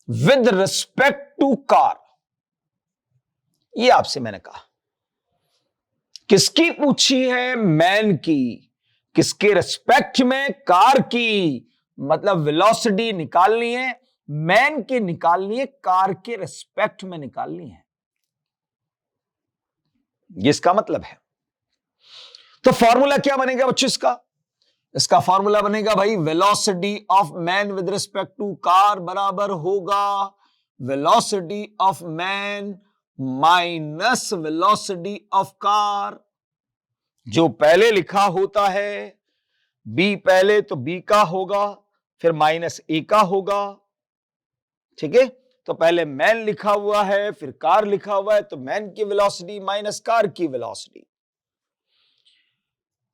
with respect to car. ये आपसे मैंने कहा। किसकी पूछी है? मैन की। किसके रिस्पेक्ट में? कार की। मतलब वेलोसिटी निकालनी है, मैन की निकालनी है, कार के रिस्पेक्ट में निकालनी है। ये इसका मतलब है। तो फॉर्मूला क्या बनेगा बच्चों इसका? इसका फॉर्मूला बनेगा भाई velocity of man with respect to car बराबर होगा velocity of man minus velocity of car. जो पहले लिखा होता है बी पहले तो बी का होगा, फिर माइनस ए का होगा। ठीक है, तो पहले मैन लिखा हुआ है फिर कार लिखा हुआ है, तो मैन की वेलोसिटी माइनस कार की वेलोसिटी।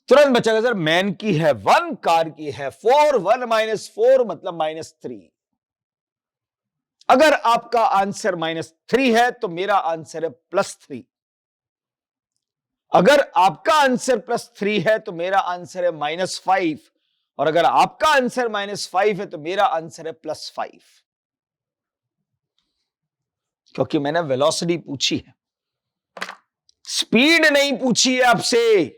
तुरंत बचेगा सर, मैन की है 1, कार की है 4, 1 माइनस 4 मतलब -3। अगर आपका आंसर -3 है तो मेरा आंसर है +3। अगर आपका आंसर +3 है तो मेरा आंसर है -5, और अगर आपका आंसर -5 है तो मेरा आंसर है +5, क्योंकि मैंने वेलोसिटी पूछी है, स्पीड नहीं पूछी है आपसे।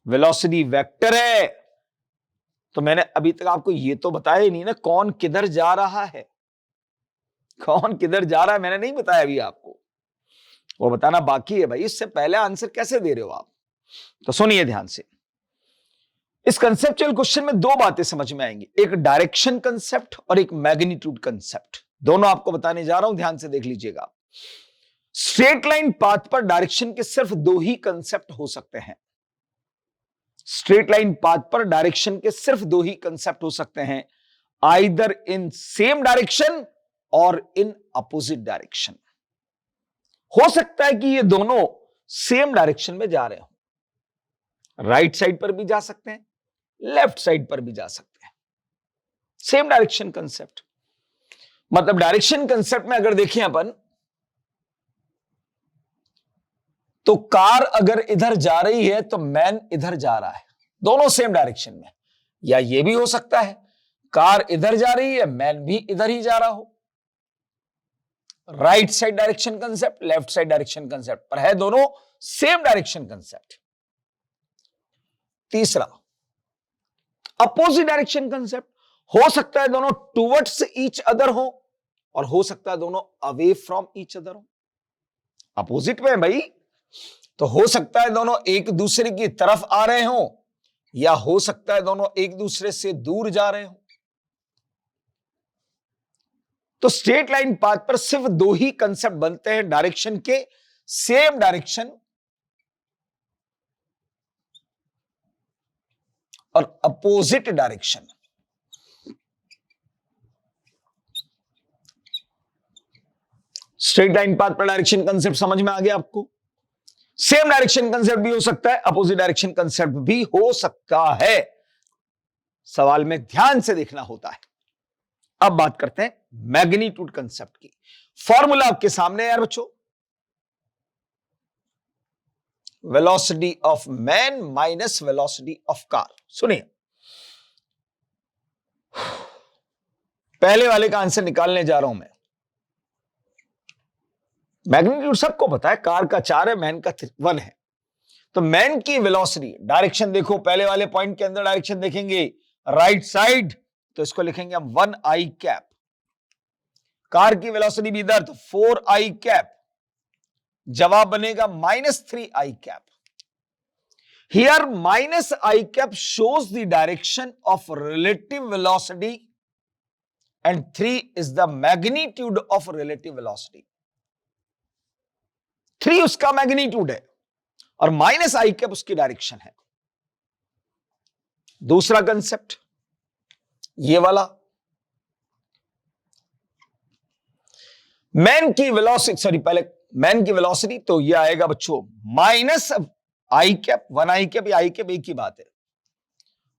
वेलोसिटी वेक्टर है, तो मैंने अभी तक आपको ये तो बताया ही नहीं ना कौन किधर जा रहा है। कौन किधर जा रहा है मैंने नहीं बताया अभी आपको, वो बताना बाकी है भाई। इससे पहले आंसर कैसे दे रहे हो आप? तो सुनिए ध्यान से। इस कंसेप्चुअल क्वेश्चन में 2 बातें समझ में आएंगी, एक डायरेक्शन कंसेप्ट और एक मैग्नीट्यूड कंसेप्ट। दोनों आपको बताने जा रहा हूं, ध्यान से देख लीजिएगा। स्ट्रेट लाइन पाथ पर डायरेक्शन के सिर्फ 2 ही कंसेप्ट हो सकते हैं। स्ट्रेट लाइन पाथ पर डायरेक्शन के सिर्फ 2 ही कंसेप्ट हो सकते हैं, आइदर इन सेम डायरेक्शन और इन अपोजिट डायरेक्शन। हो सकता है कि ये दोनों सेम डायरेक्शन में जा रहे हो, राइट साइड पर भी जा सकते हैं, लेफ्ट साइड पर भी जा सकते हैं। सेम डायरेक्शन कंसेप्ट मतलब डायरेक्शन कंसेप्ट में अगर देखें अपन तो कार अगर इधर जा रही है तो मैन इधर जा रहा है, दोनों सेम डायरेक्शन में। या यह भी हो सकता है कार इधर जा रही है मैन भी इधर ही जा रहा हो। Right side direction concept, left side direction concept, पर है दोनों सेम डायरेक्शन कंसेप्ट। तीसरा, अपोजिट डायरेक्शन कंसेप्ट, हो सकता है दोनों टुवर्ड्स ईच अदर हो और हो सकता है दोनों अवे फ्रॉम ईच अदर हो। अपोजिट में भाई, तो हो सकता है दोनों एक दूसरे की तरफ आ रहे हो या हो सकता है दोनों एक दूसरे से दूर जा रहे हो। तो स्ट्रेट लाइन पाथ पर सिर्फ दो ही कंसेप्ट बनते हैं डायरेक्शन के, सेम डायरेक्शन और opposite direction. Straight line path पर डायरेक्शन कंसेप्ट समझ में आ गया आपको। सेम डायरेक्शन कंसेप्ट भी हो सकता है, अपोजिट डायरेक्शन कंसेप्ट भी हो सकता है। सवाल में ध्यान से देखना होता है। अब बात करते हैं मैग्नीट्यूड कंसेप्ट की। फॉर्मूला आपके सामने यार बच्चों, velocity of man minus velocity of car. सुनिए, पहले वाले का आंसर निकालने जा रहा हूं मैं। मैग्नीट्यूड सबको पता है, कार का 4 है, मैन का 1 है। तो मैन की वेलोसिटी, डायरेक्शन देखो, पहले वाले पॉइंट के अंदर डायरेक्शन देखेंगे राइट साइड, तो इसको लिखेंगे हम 1i कैप। कार की वेलोसिटी भी इधर, तो 4i कैप। जवाब बनेगा -3i cap. Here -i cap shows the direction of relative velocity and 3 is the magnitude of relative velocity. 3 उसका मैग्नीट्यूड है और -i कैप उसकी डायरेक्शन है। दूसरा कंसेप्ट ये वाला, मैन की वेलोसिटी, पहले मैन की वेलोसिटी, तो ये आएगा बच्चों -i कैप, 1i कैप या i कैप एक ही बात है,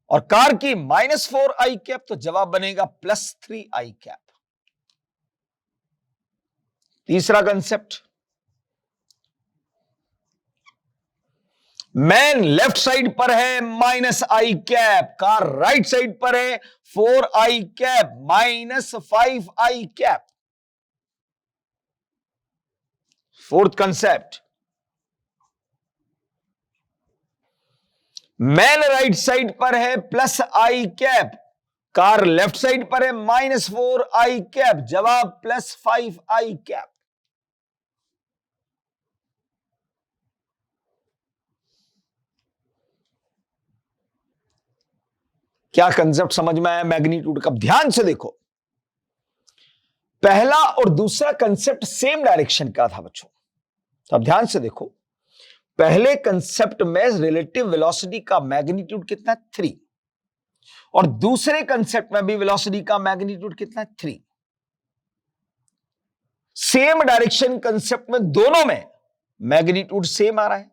और कार की -4i कैप, तो जवाब बनेगा +3i कैप। तीसरा कंसेप्ट, मैन लेफ्ट साइड पर है -i cap, car right side पर है 4i cap -5i cap. Fourth concept, man right side पर है +i cap, car left side पर है -4i कैप, जवाब +5i कैप। क्या कंसेप्ट समझ में आया मैग्नीट्यूड का? ध्यान से देखो, पहला और दूसरा कंसेप्ट सेम डायरेक्शन का था बच्चों। तो अब ध्यान से देखो, पहले कंसेप्ट में रिलेटिव वेलोसिटी का मैग्नीट्यूड कितना है? 3, और दूसरे कंसेप्ट में भी वेलोसिटी का मैग्नीट्यूड कितना है? 3। सेम डायरेक्शन कंसेप्ट में दोनों में मैग्नीट्यूड सेम आ रहा है,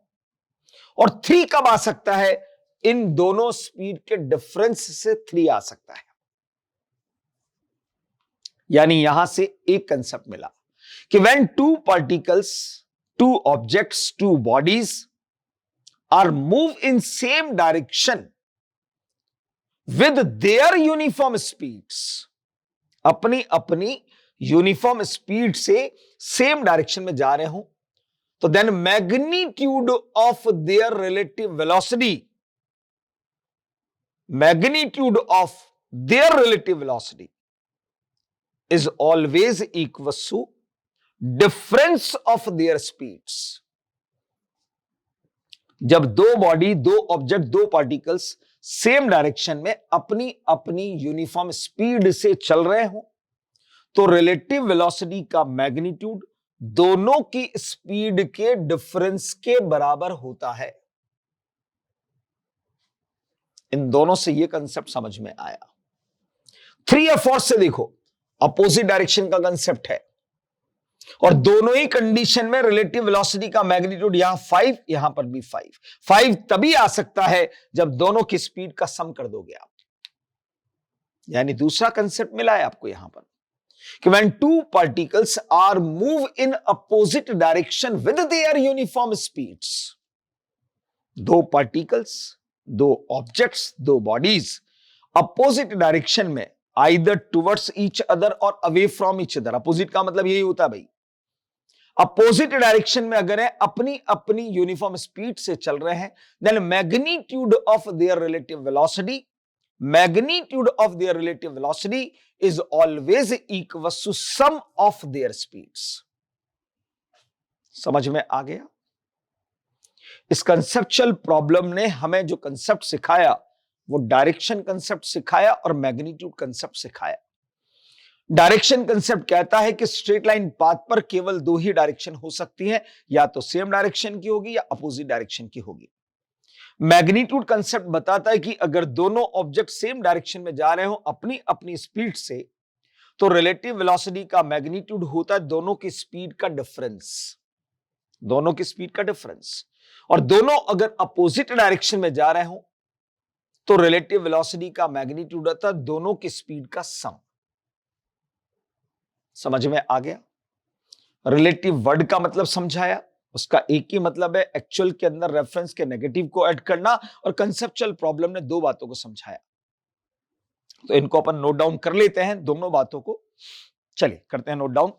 और 3 कब आ सकता है? इन दोनों स्पीड के डिफरेंस से 3 आ सकता है। यानी यहां से एक कंसेप्ट मिला कि when two particles, two objects, two bodies are move in same direction with their uniform speeds, अपनी अपनी यूनिफॉर्म स्पीड से सेम डायरेक्शन में जा रहे हो, तो then magnitude of their relative velocity, magnitude of their relative velocity is always equal to difference of their speeds। जब दो बॉडी, दो ऑब्जेक्ट, दो पार्टिकल्स सेम डायरेक्शन में अपनी अपनी यूनिफॉर्म स्पीड से चल रहे हो, तो रिलेटिव वेलोसिटी का मैग्नीट्यूड दोनों की स्पीड के डिफरेंस के बराबर होता है। इन दोनों से यह कंसेप्ट समझ में आया। 3 या 4 से देखो, अपोजिट डायरेक्शन का कंसेप्ट है, और दोनों ही कंडीशन में रिलेटिव वेलोसिटी का मैग्नीट्यूड यहां 5, यहां पर भी 5 तभी आ सकता है जब दोनों की स्पीड का सम कर दोगे आप। यानी दूसरा कंसेप्ट मिला है आपको यहां पर कि when two particles are move in opposite direction with their uniform speeds, दो पार्टिकल्स, दो ऑब्जेक्ट्स, दो बॉडीज अपोजिट डायरेक्शन में, आइदर टुवर्ड्स ईच अदर और away from each other. Opposite का मतलब यही होता है भाई, अपोजिट डायरेक्शन में अगर है, अपनी अपनी यूनिफॉर्म स्पीड से चल रहे हैं, then magnitude of their relative velocity magnitude of their relative velocity is always equals to sum of their speeds. समझ में आ गया? इस कंसेप्चुअल प्रॉब्लम ने हमें जो कंसेप्ट सिखाया वो डायरेक्शन कंसेप्ट सिखाया और मैग्नीट्यूड कंसेप्ट सिखाया। डायरेक्शन कंसेप्ट कहता है कि स्ट्रेट लाइन पाथ पर केवल दो ही डायरेक्शन हो सकती है, या तो सेम डायरेक्शन की होगी या अपोजिट डायरेक्शन की होगी। मैग्नीट्यूड कंसेप्ट बताता है कि अगर दोनों ऑब्जेक्ट सेम डायरेक्शन में जा रहे हो अपनी अपनी स्पीड से, तो रिलेटिव वेलोसिटी का मैग्नीट्यूड होता है दोनों की स्पीड का डिफरेंस, दोनों की स्पीड का डिफरेंस। और दोनों अगर अपोजिट डायरेक्शन में जा रहे हो तो रिलेटिव वेलोसिटी का मैग्नीट्यूड होता है दोनों की स्पीड का सम। समझ में आ गया? रिलेटिव वर्ड का मतलब समझाया, उसका एक ही मतलब है एक्चुअल के अंदर रेफरेंस के नेगेटिव को ऐड करना, और कंसेप्चुअल प्रॉब्लम ने दो बातों को समझाया। तो इनको अपन नोट डाउन कर लेते हैं, दोनों बातों को। चलिए करते हैं नोट डाउन।